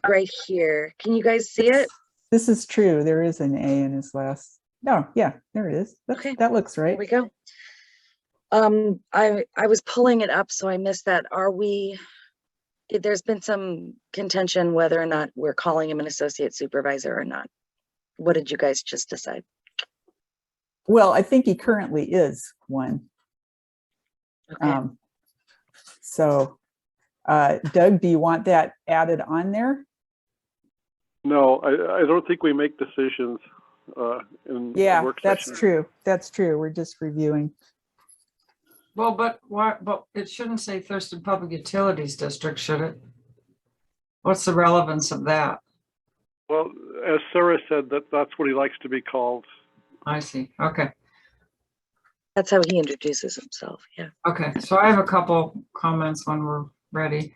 Right here. Can you guys see it? This is true. There is an A in his last. No, yeah, there it is. Okay. That looks right. Here we go. I was pulling it up, so I missed that. There's been some contention whether or not we're calling him an associate supervisor or not. What did you guys just decide? Well, I think he currently is one. Okay. So, Doug, do you want that added on there? No, I don't think we make decisions in Yeah, work that's sessions. true. That's true. We're just reviewing. Well, but why? But it shouldn't say Thurston Public Utilities District, should it? What's the relevance of that? Well, as Sarah said, that's what he likes to be called. I see. Okay. That's how he introduces himself. Yeah. Okay. So I have a couple comments when we're ready.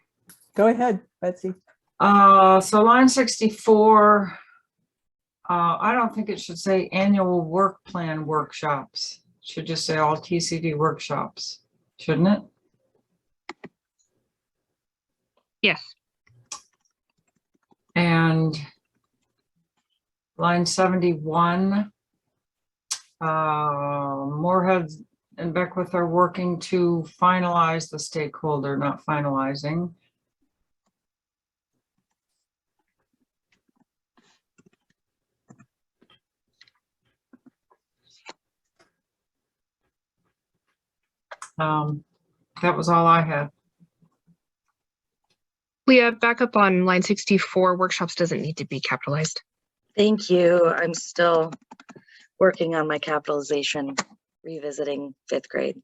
Go ahead, Betsy. So line 64, I don't think it should say annual work plan workshops. It should just say all TCD workshops, shouldn't it? Yes. And line 71, Moorhead and Beckwith are working to finalize the stakeholder, not finalizing. That was all I had. Leah, back up on line 64, workshops doesn't need to be capitalized. Thank you. I'm still working on my capitalization, revisiting 5th grade.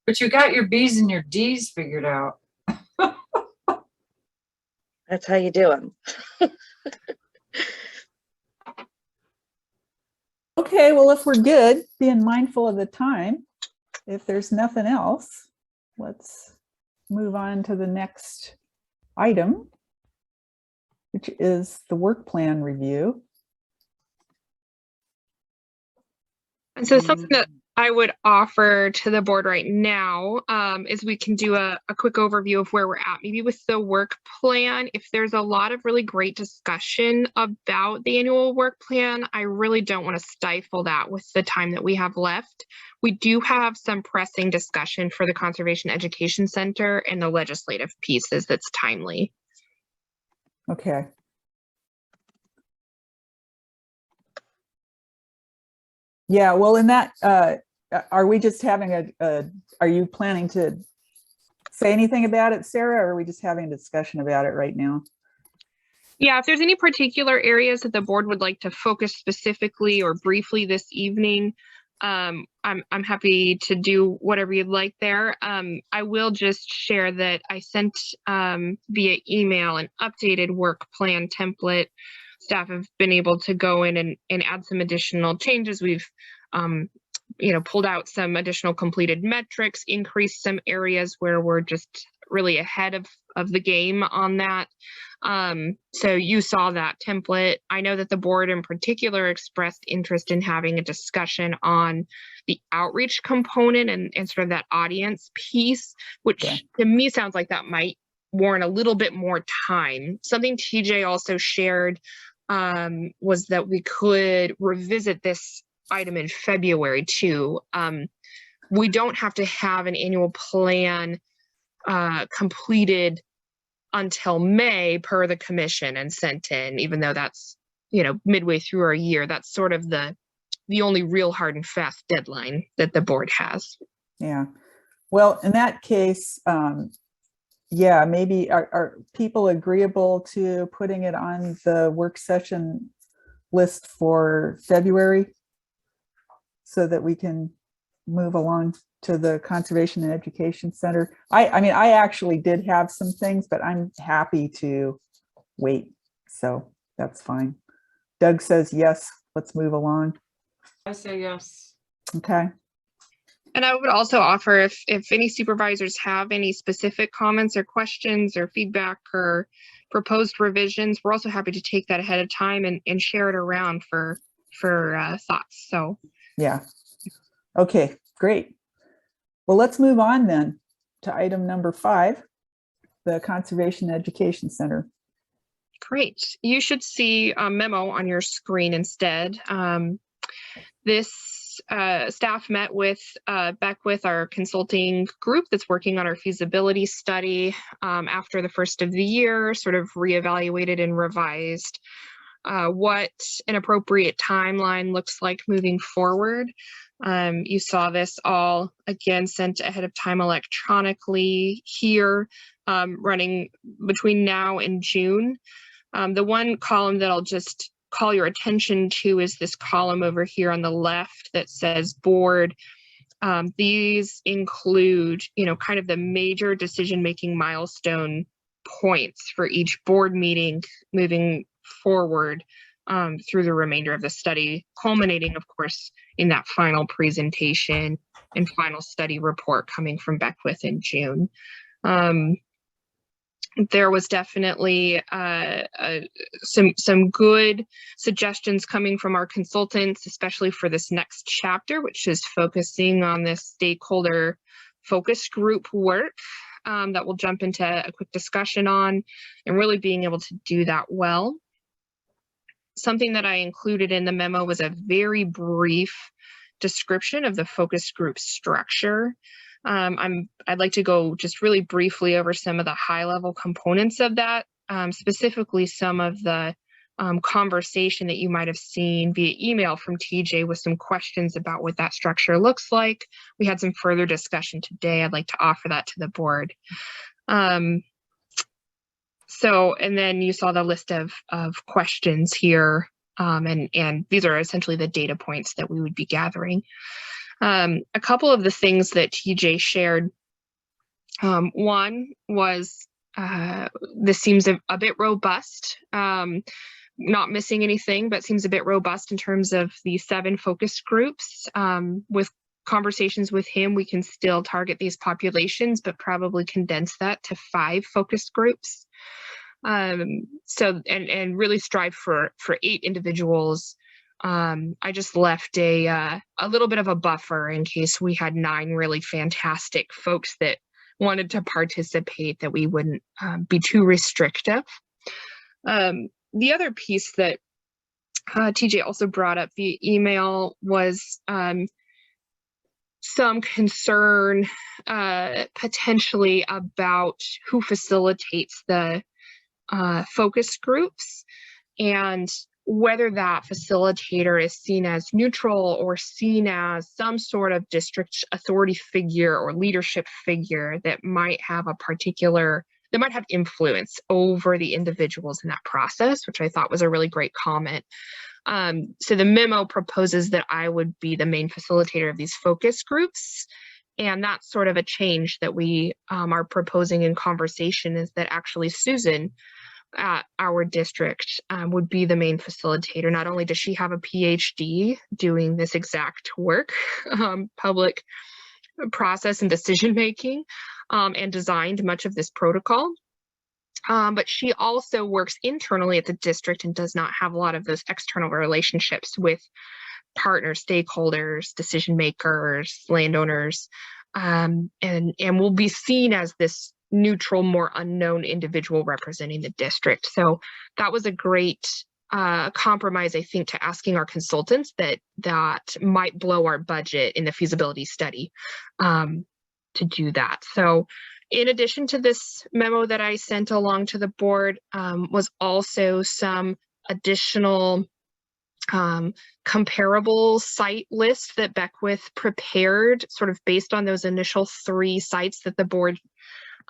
But you got your B's and your D's figured out. That's how you do them. Okay, well, if we're good, being mindful of the time, if there's nothing else, let's move on to the next item, which is the work plan review. And so something that I would offer to the board right now is we can do a quick overview of where we're at, maybe with the work plan. If there's a lot of really great discussion about the annual work plan, I really don't want to stifle that with the time that we have left. We do have some pressing discussion for the Conservation Education Center and the legislative pieces that's timely. Okay. Yeah, well, in that, are we just having are you planning to say anything about it, Sarah, or are we just having a discussion about it right now? Yeah, if there's any particular areas that the board would like to focus specifically or briefly this evening, I'm happy to do whatever you'd like there. I will just share that I sent via email an updated work plan template. Staff have been able to go in and add some additional changes. We've pulled out some additional completed metrics, increased some areas where we're just really ahead of the game on that. So you saw that template. I know that the board in particular expressed interest in having a discussion on the outreach component and sort of that audience piece, which to me sounds like that might warrant a little bit more time. Something TJ also shared was that we could revisit this item in February too. We don't have to have an annual plan completed until May per the commission and sent in, even though that's, midway through our year. That's sort of the only real hard and fast deadline that the board has. Yeah. Well, in that case, yeah, maybe are people agreeable to putting it on the work session list for February so that we can move along to the Conservation and Education Center? I mean, I actually did have some things, but I'm happy to wait. So that's fine. Doug says yes, let's move along. I say yes. Okay. And I would also offer if any supervisors have any specific comments or questions or feedback or proposed revisions, we're also happy to take that ahead of time and share it around for thoughts. So yeah. Okay, great. Well, let's move on then to item number 5, the Conservation Education Center. Great. You should see a memo on your screen instead. This staff met with Beckwith, our consulting group that's working on our feasibility study after the first of the year, sort of reevaluated and revised what an appropriate timeline looks like moving forward. You saw this all again sent ahead of time electronically here, running between now and June. The one column that I'll just call your attention to is this column over here on the left that says board. These include, kind of the major decision-making milestone points for each board meeting moving forward through the remainder of the study, culminating, of course, in that final presentation and final study report coming from Beckwith in June. There was definitely some good suggestions coming from our consultants, especially for this next chapter, which is focusing on this stakeholder focus group work that we'll jump into a quick discussion on, and really being able to do that well. Something that I included in the memo was a very brief description of the focus group structure. I'd like to go just really briefly over some of the high-level components of that, specifically some of the conversation that you might have seen via email from TJ with some questions about what that structure looks like. We had some further discussion today. I'd like to offer that to the board. And then you saw the list of questions here, and these are essentially the data points that we would be gathering. A couple of the things that TJ shared, one was this seems a bit robust, not missing anything, but seems a bit robust in terms of the 7 focus groups. With conversations with him, we can still target these populations, but probably condense that to 5 focus groups. So really strive for 8 individuals. I just left a little bit of a buffer in case we had 9 really fantastic folks that wanted to participate, that we wouldn't be too restrictive. The other piece that TJ also brought up via email was some concern potentially about who facilitates the focus groups. And whether that facilitator is seen as neutral or seen as some sort of district authority figure or leadership figure that might have influence over the individuals in that process, which I thought was a really great comment. So the memo proposes that I would be the main facilitator of these focus groups. And that's sort of a change that we are proposing in conversation, is that actually Susan at our district would be the main facilitator. Not only does she have a PhD doing this exact work, public process and decision making, and designed much of this protocol, but she also works internally at the district and does not have a lot of those external relationships with partners, stakeholders, decision makers, landowners, and will be seen as this neutral, more unknown individual representing the district. So that was a great compromise, I think, to asking our consultants that might blow our budget in the feasibility study to do that. So in addition to this memo that I sent along to the board, was also some additional comparable site list that Beckwith prepared, sort of based on those initial 3 sites that the board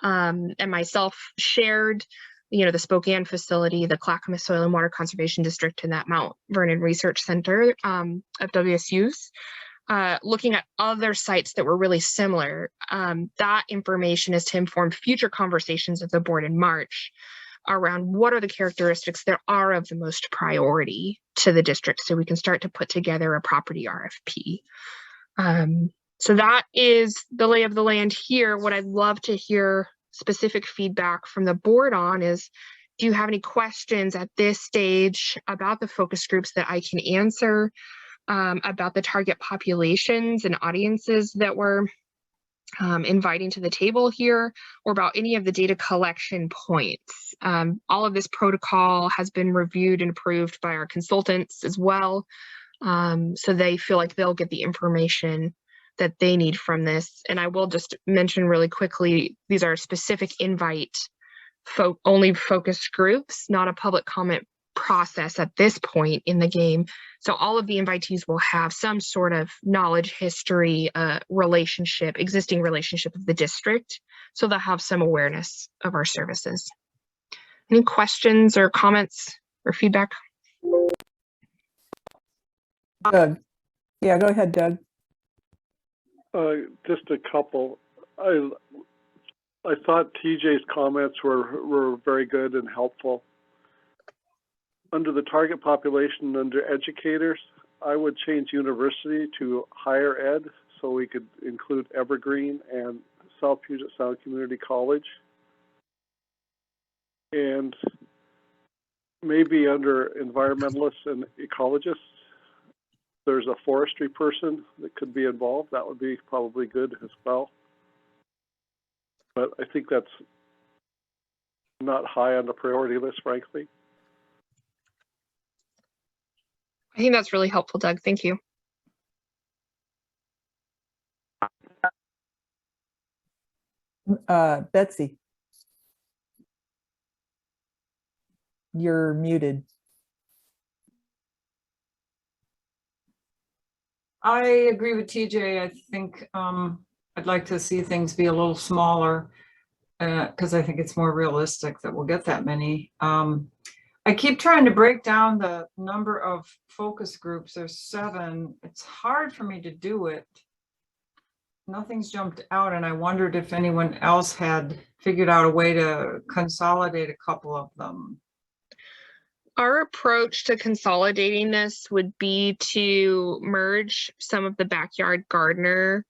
and myself shared, the Spokane facility, the Clackamas Soil and Water Conservation District, and that Mount Vernon Research Center of WSU's. Looking at other sites that were really similar, that information is to inform future conversations of the board in March around what are the characteristics that are of the most priority to the district, so we can start to put together a property RFP. So that is the lay of the land here. What I'd love to hear specific feedback from the board on is, do you have any questions at this stage about the focus groups that I can answer, about the target populations and audiences that we're inviting to the table here, or about any of the data collection points? All of this protocol has been reviewed and approved by our consultants as well, so they feel like they'll get the information that they need from this. And I will just mention really quickly, these are specific invite only focus groups, not a public comment process at this point in the game. So all of the invitees will have some sort of knowledge, history, existing relationship of the district. So they'll have some awareness of our services. Any questions or comments or feedback? Doug. Yeah, go ahead, Doug. Just a couple. I thought TJ's comments were very good and helpful. Under the target population, under educators, I would change university to higher ed, so we could include Evergreen and South Puget Sound Community College. And maybe under environmentalists and ecologists, there's a forestry person that could be involved. That would be probably good as well. But I think that's not high on the priority list, frankly. I think that's really helpful, Doug. Thank you. Betsy. You're muted. I agree with TJ. I think I'd like to see things be a little smaller, because I think it's more realistic that we'll get that many. I keep trying to break down the number of focus groups. There's 7. It's hard for me to do it. Nothing's jumped out, and I wondered if anyone else had figured out a way to consolidate a couple of them. Our approach to consolidating this would be to merge some of the backyard gardener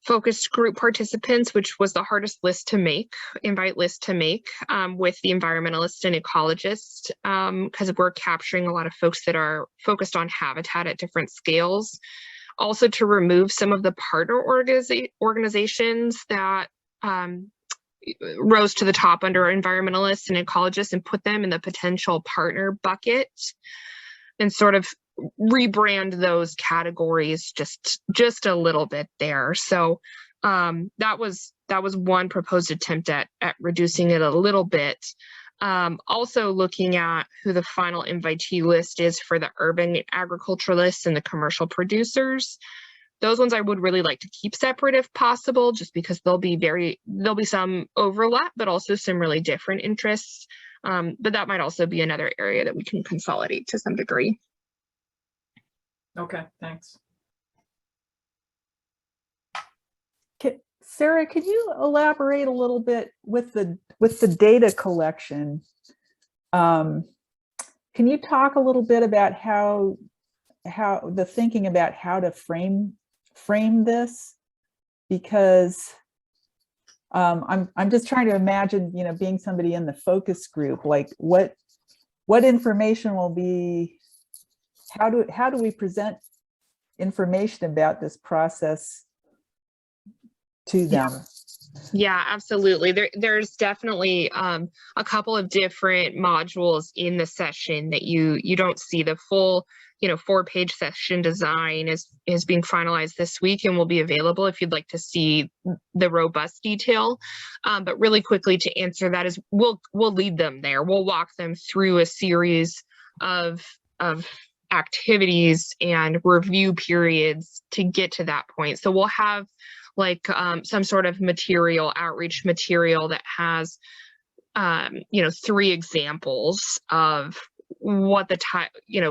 focus group participants, which was the hardest invite list to make, with the environmentalists and ecologists, because we're capturing a lot of folks that are focused on habitat at different scales. Also to remove some of the partner organizations that rose to the top under environmentalists and ecologists, and put them in the potential partner bucket, and sort of rebrand those categories just a little bit there. So that was one proposed attempt at reducing it a little bit. Also looking at who the final invitee list is for the urban agriculturalists and the commercial producers. Those ones I would really like to keep separate if possible, just because there'll be some overlap, but also some really different interests. But that might also be another area that we can consolidate to some degree. Okay, thanks. Sarah, could you elaborate a little bit with the data collection? Can you talk a little bit about how the thinking about how to frame this? Because I'm just trying to imagine, being somebody in the focus group, like what information will be, how do we present information about this process to them? Yeah, absolutely. There's definitely a couple of different modules in the session that you don't see. The full 4-page session design is being finalized this week and will be available if you'd like to see the robust detail. But really quickly to answer that is we'll lead them there. We'll walk them through a series of activities and review periods to get to that point. So we'll have like some sort of outreach material that has 3 examples of what the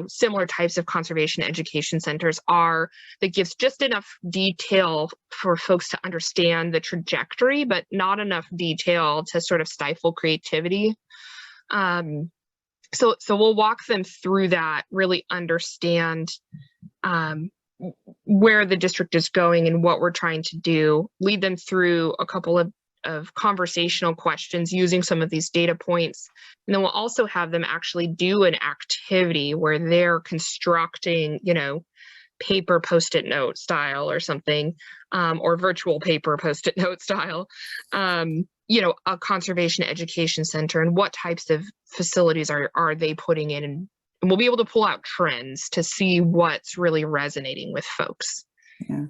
similar types of conservation education centers are, that gives just enough detail for folks to understand the trajectory, but not enough detail to sort of stifle creativity. So we'll walk them through that, really understand where the district is going and what we're trying to do, lead them through a couple of conversational questions using some of these data points. And then we'll also have them actually do an activity where they're constructing, paper Post-it note style or something, or virtual paper Post-it note style, a conservation education center, and what types of facilities are they putting in. And we'll be able to pull out trends to see what's really resonating with folks. Yeah.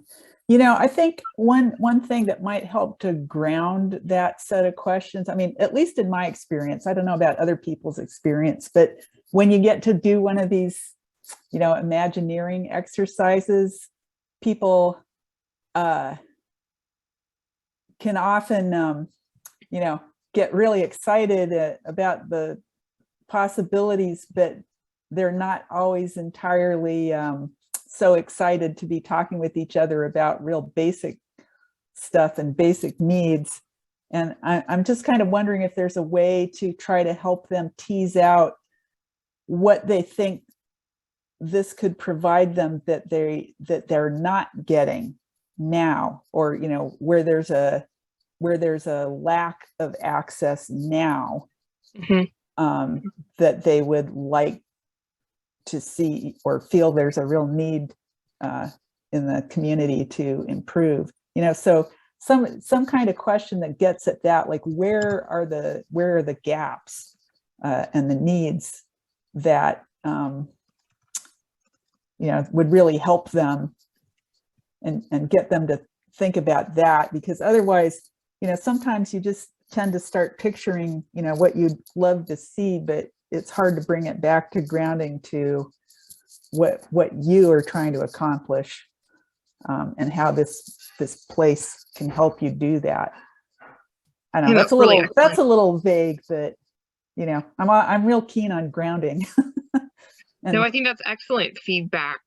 I think one thing that might help to ground that set of questions, at least in my experience, I don't know about other people's experience, but when you get to do one of these, Imagineering exercises, people can often, get really excited about the possibilities, but they're not always entirely so excited to be talking with each other about real basic stuff and basic needs. And I'm just kind of wondering if there's a way to try to help them tease out what they think this could provide them that they're not getting now, or where there's a lack of access now, that they would like to see or feel there's a real need in the community to improve. So some kind of question that gets at that, like where are the gaps and the needs that would really help them and get them to think about that. Because otherwise, sometimes you just tend to start picturing what you'd love to see, but it's hard to bring it back to grounding to what you are trying to accomplish, and how this place can help you do that. I know that's a little vague, but I'm real keen on grounding. No, I think that's excellent feedback.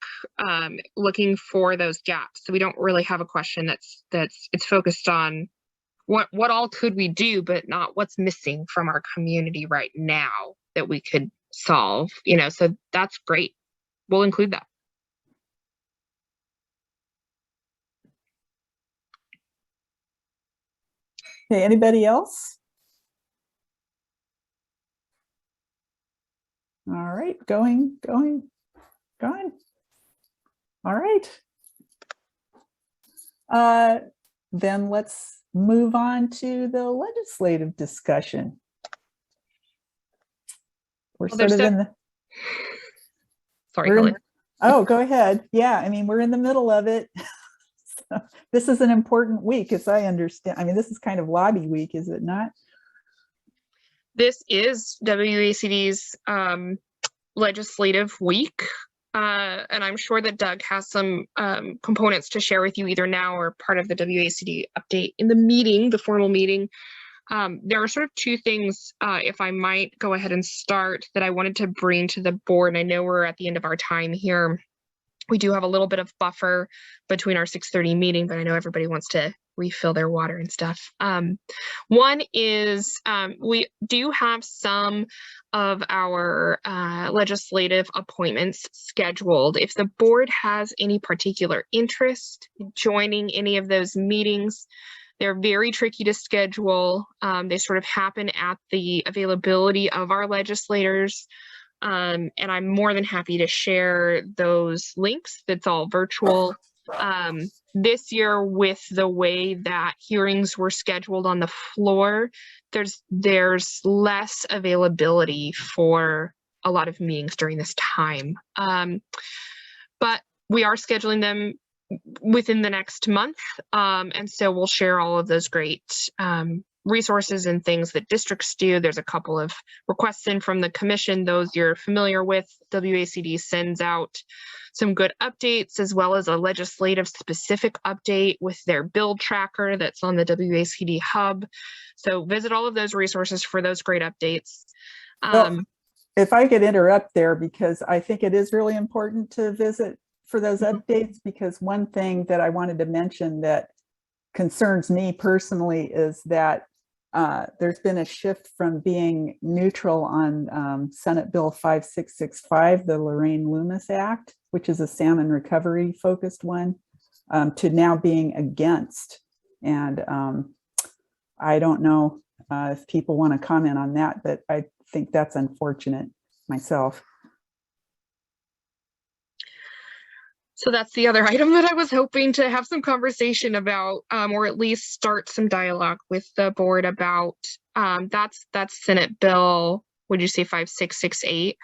Looking for those gaps. So we don't really have a question it's focused on what all could we do, but not what's missing from our community right now that we could solve. So that's great. We'll include that. Okay, anybody else? All right, going. All right. Then let's move on to the legislative discussion. We're sort of in the... Sorry, Helen. Oh, go ahead. Yeah, we're in the middle of it. So this is an important week, as I understand. This is kind of lobby week, is it not? This is WACD's legislative week. And I'm sure that Doug has some components to share with you either now or part of the WACD update in the meeting, the formal meeting. There are sort of two things, if I might go ahead and start, that I wanted to bring to the board. And I know we're at the end of our time here. We do have a little bit of buffer between our 6:30 meeting, but I know everybody wants to refill their water and stuff. One is we do have some of our legislative appointments scheduled. If the board has any particular interest in joining any of those meetings, they're very tricky to schedule. They sort of happen at the availability of our legislators. And I'm more than happy to share those links. That's all virtual. This year, with the way that hearings were scheduled on the floor, there's less availability for a lot of meetings during this time. But we are scheduling them within the next month. And so we'll share all of those great resources and things that districts do. There's a couple of requests in from the commission, those you're familiar with. WACD sends out some good updates, as well as a legislative specific update with their bill tracker that's on the WACD hub. So visit all of those resources for those great updates. Well, if I could interrupt there, because I think it is really important to visit for those updates, because one thing that I wanted to mention that concerns me personally is that there's been a shift from being neutral on Senate Bill 5665, the Lorraine Loomis Act, which is a salmon recovery focused one, to now being against. And I don't know if people want to comment on that, but I think that's unfortunate myself. So that's the other item that I was hoping to have some conversation about, or at least start some dialogue with the board about. That's Senate Bill, would you say 5668?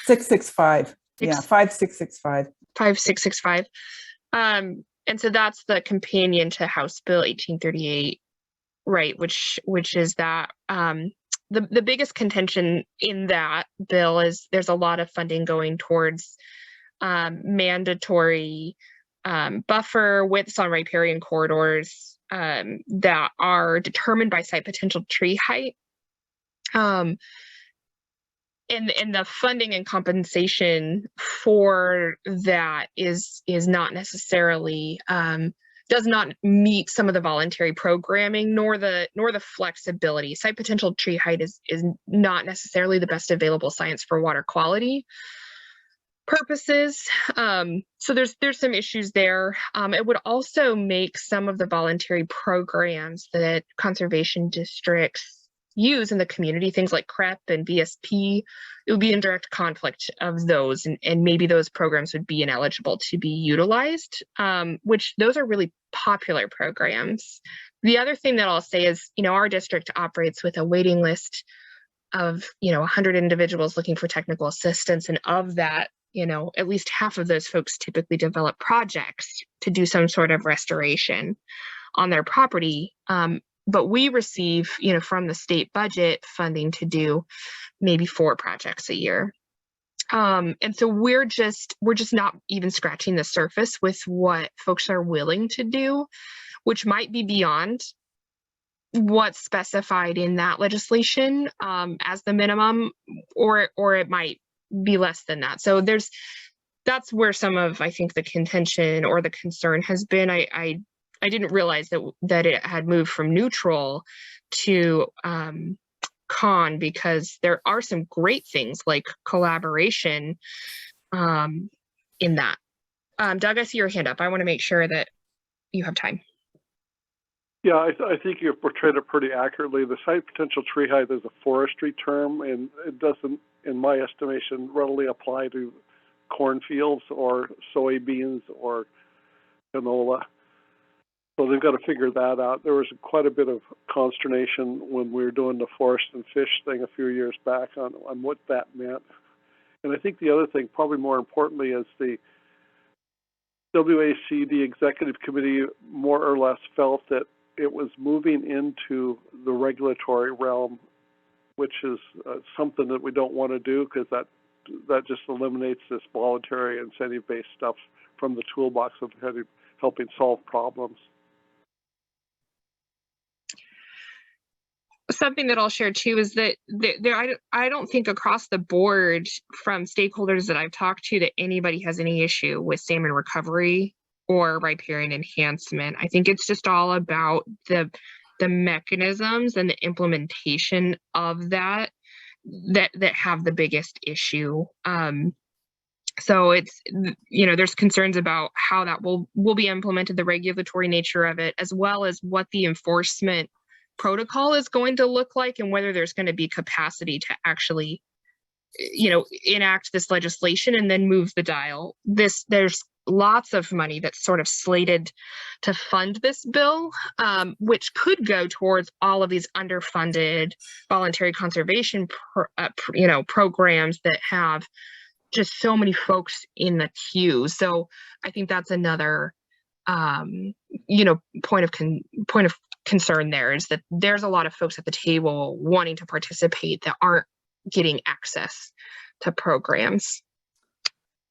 665. Yeah, 5665. 5665. And so that's the companion to House Bill 1838, right? Which is that the biggest contention in that bill is there's a lot of funding going towards mandatory buffer widths on riparian corridors that are determined by site potential tree height. And the funding and compensation for that is not necessarily does not meet some of the voluntary programming nor the flexibility. Site potential tree height is not necessarily the best available science for water quality purposes. So there's some issues there. It would also make some of the voluntary programs that conservation districts use in the community, things like CREP and VSP, it would be in direct conflict of those, and maybe those programs would be ineligible to be utilized, which those are really popular programs. The other thing that I'll say is, our district operates with a waiting list of, 100 individuals looking for technical assistance, and of that, at least half of those folks typically develop projects to do some sort of restoration on their property. But we receive, from the state budget funding to do maybe 4 projects a year. And so we're just not even scratching the surface with what folks are willing to do, which might be beyond what's specified in that legislation as the minimum, or it might be less than that. So that's where some of, I think, the contention or the concern has been. I didn't realize that it had moved from neutral to con, because there are some great things like collaboration in that. Doug, I see your hand up. I want to make sure that you have time. Yeah, I think you portrayed it pretty accurately. The site potential tree height is a forestry term, and it doesn't, in my estimation, readily apply to cornfields or soybeans or canola. So they've got to figure that out. There was quite a bit of consternation when we were doing the forest and fish thing a few years back on what that meant. And I think the other thing, probably more importantly, is the WACD Executive Committee more or less felt that it was moving into the regulatory realm which is something that we don't want to do because that just eliminates this voluntary incentive-based stuff from the toolbox of helping solve problems. Something that I'll share too is that I don't think across the board from stakeholders that I've talked to that anybody has any issue with salmon recovery or riparian enhancement. I think it's just all about the mechanisms and the implementation of that have the biggest issue. So it's, there's concerns about how that will be implemented, the regulatory nature of it, as well as what the enforcement protocol is going to look like and whether there's going to be capacity to actually, enact this legislation and then move the dial. There's lots of money that's sort of slated to fund this bill, which could go towards all of these underfunded voluntary conservation programs that have just so many folks in the queue. So I think that's another point of concern there, is that there's a lot of folks at the table wanting to participate that aren't getting access to programs.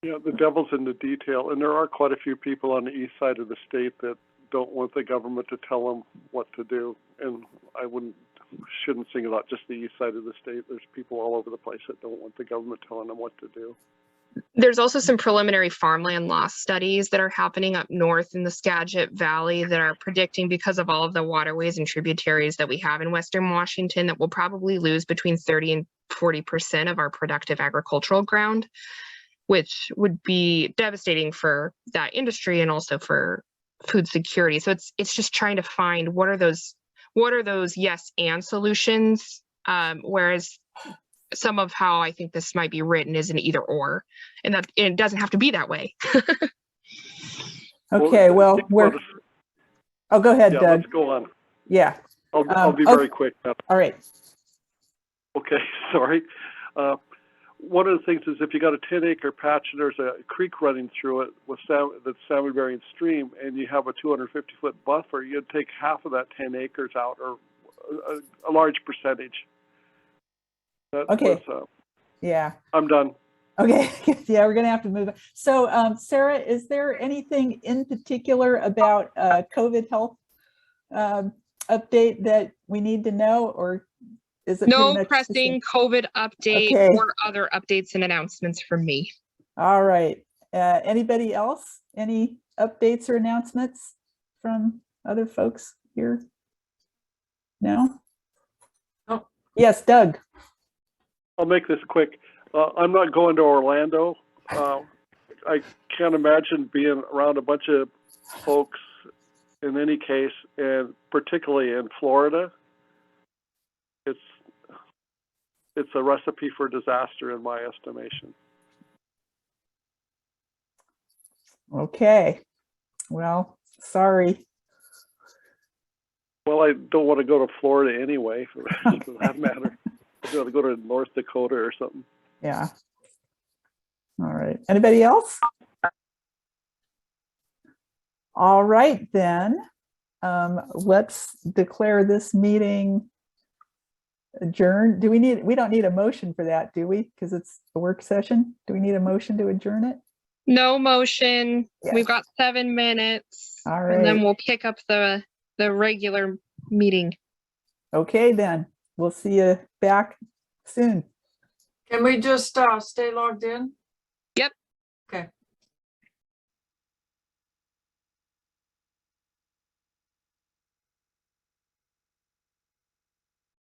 Yeah, the devil's in the detail, and there are quite a few people on the east side of the state that don't want the government to tell them what to do. And I shouldn't single out just the east side of the state. There's people all over the place that don't want the government telling them what to do. There's also some preliminary farmland loss studies that are happening up north in the Skagit Valley that are predicting, because of all of the waterways and tributaries that we have in Western Washington, that we'll probably lose between 30 and 40% of our productive agricultural ground, which would be devastating for that industry and also for food security. So it's just trying to find what are those yes and solutions, whereas some of how I think this might be written is an either or, and that it doesn't have to be that way. Okay, well, oh, go ahead, yeah, Doug. Let's go on. Yeah. I'll be very quick now. All right. Okay, sorry. One of the things is if you got a 10-acre patch and there's a creek running through it with that's salmon-bearing stream, and you have a 250-foot buffer, you'd take half of that 10 acres out, or a large percentage. Okay. Yeah. I'm done. Okay. Yeah, we're going to have to move on. So, Sarah, is there anything in particular about COVID health update that we need to know, or is it no pressing COVID update or other updates and announcements from me? All right. Anybody else? Any updates or announcements from other folks here? No? No. Yes, Doug. I'll make this quick. I'm not going to Orlando. I can't imagine being around a bunch of folks in any case, and particularly in Florida. It's a recipe for disaster in my estimation. Okay. Well, sorry. Well, I don't want to go to Florida anyway, for that matter. I'd rather go to North Dakota or something. Yeah. All right. Anybody else? All right, then. Let's declare this meeting adjourned. We don't need a motion for that, do we? Because it's a work session. Do we need a motion to adjourn it? No motion. Yes. We've got 7 minutes. All right. And then we'll pick up the regular meeting. Okay, then. We'll see you back soon. Can we just stay logged in? Yep. Okay.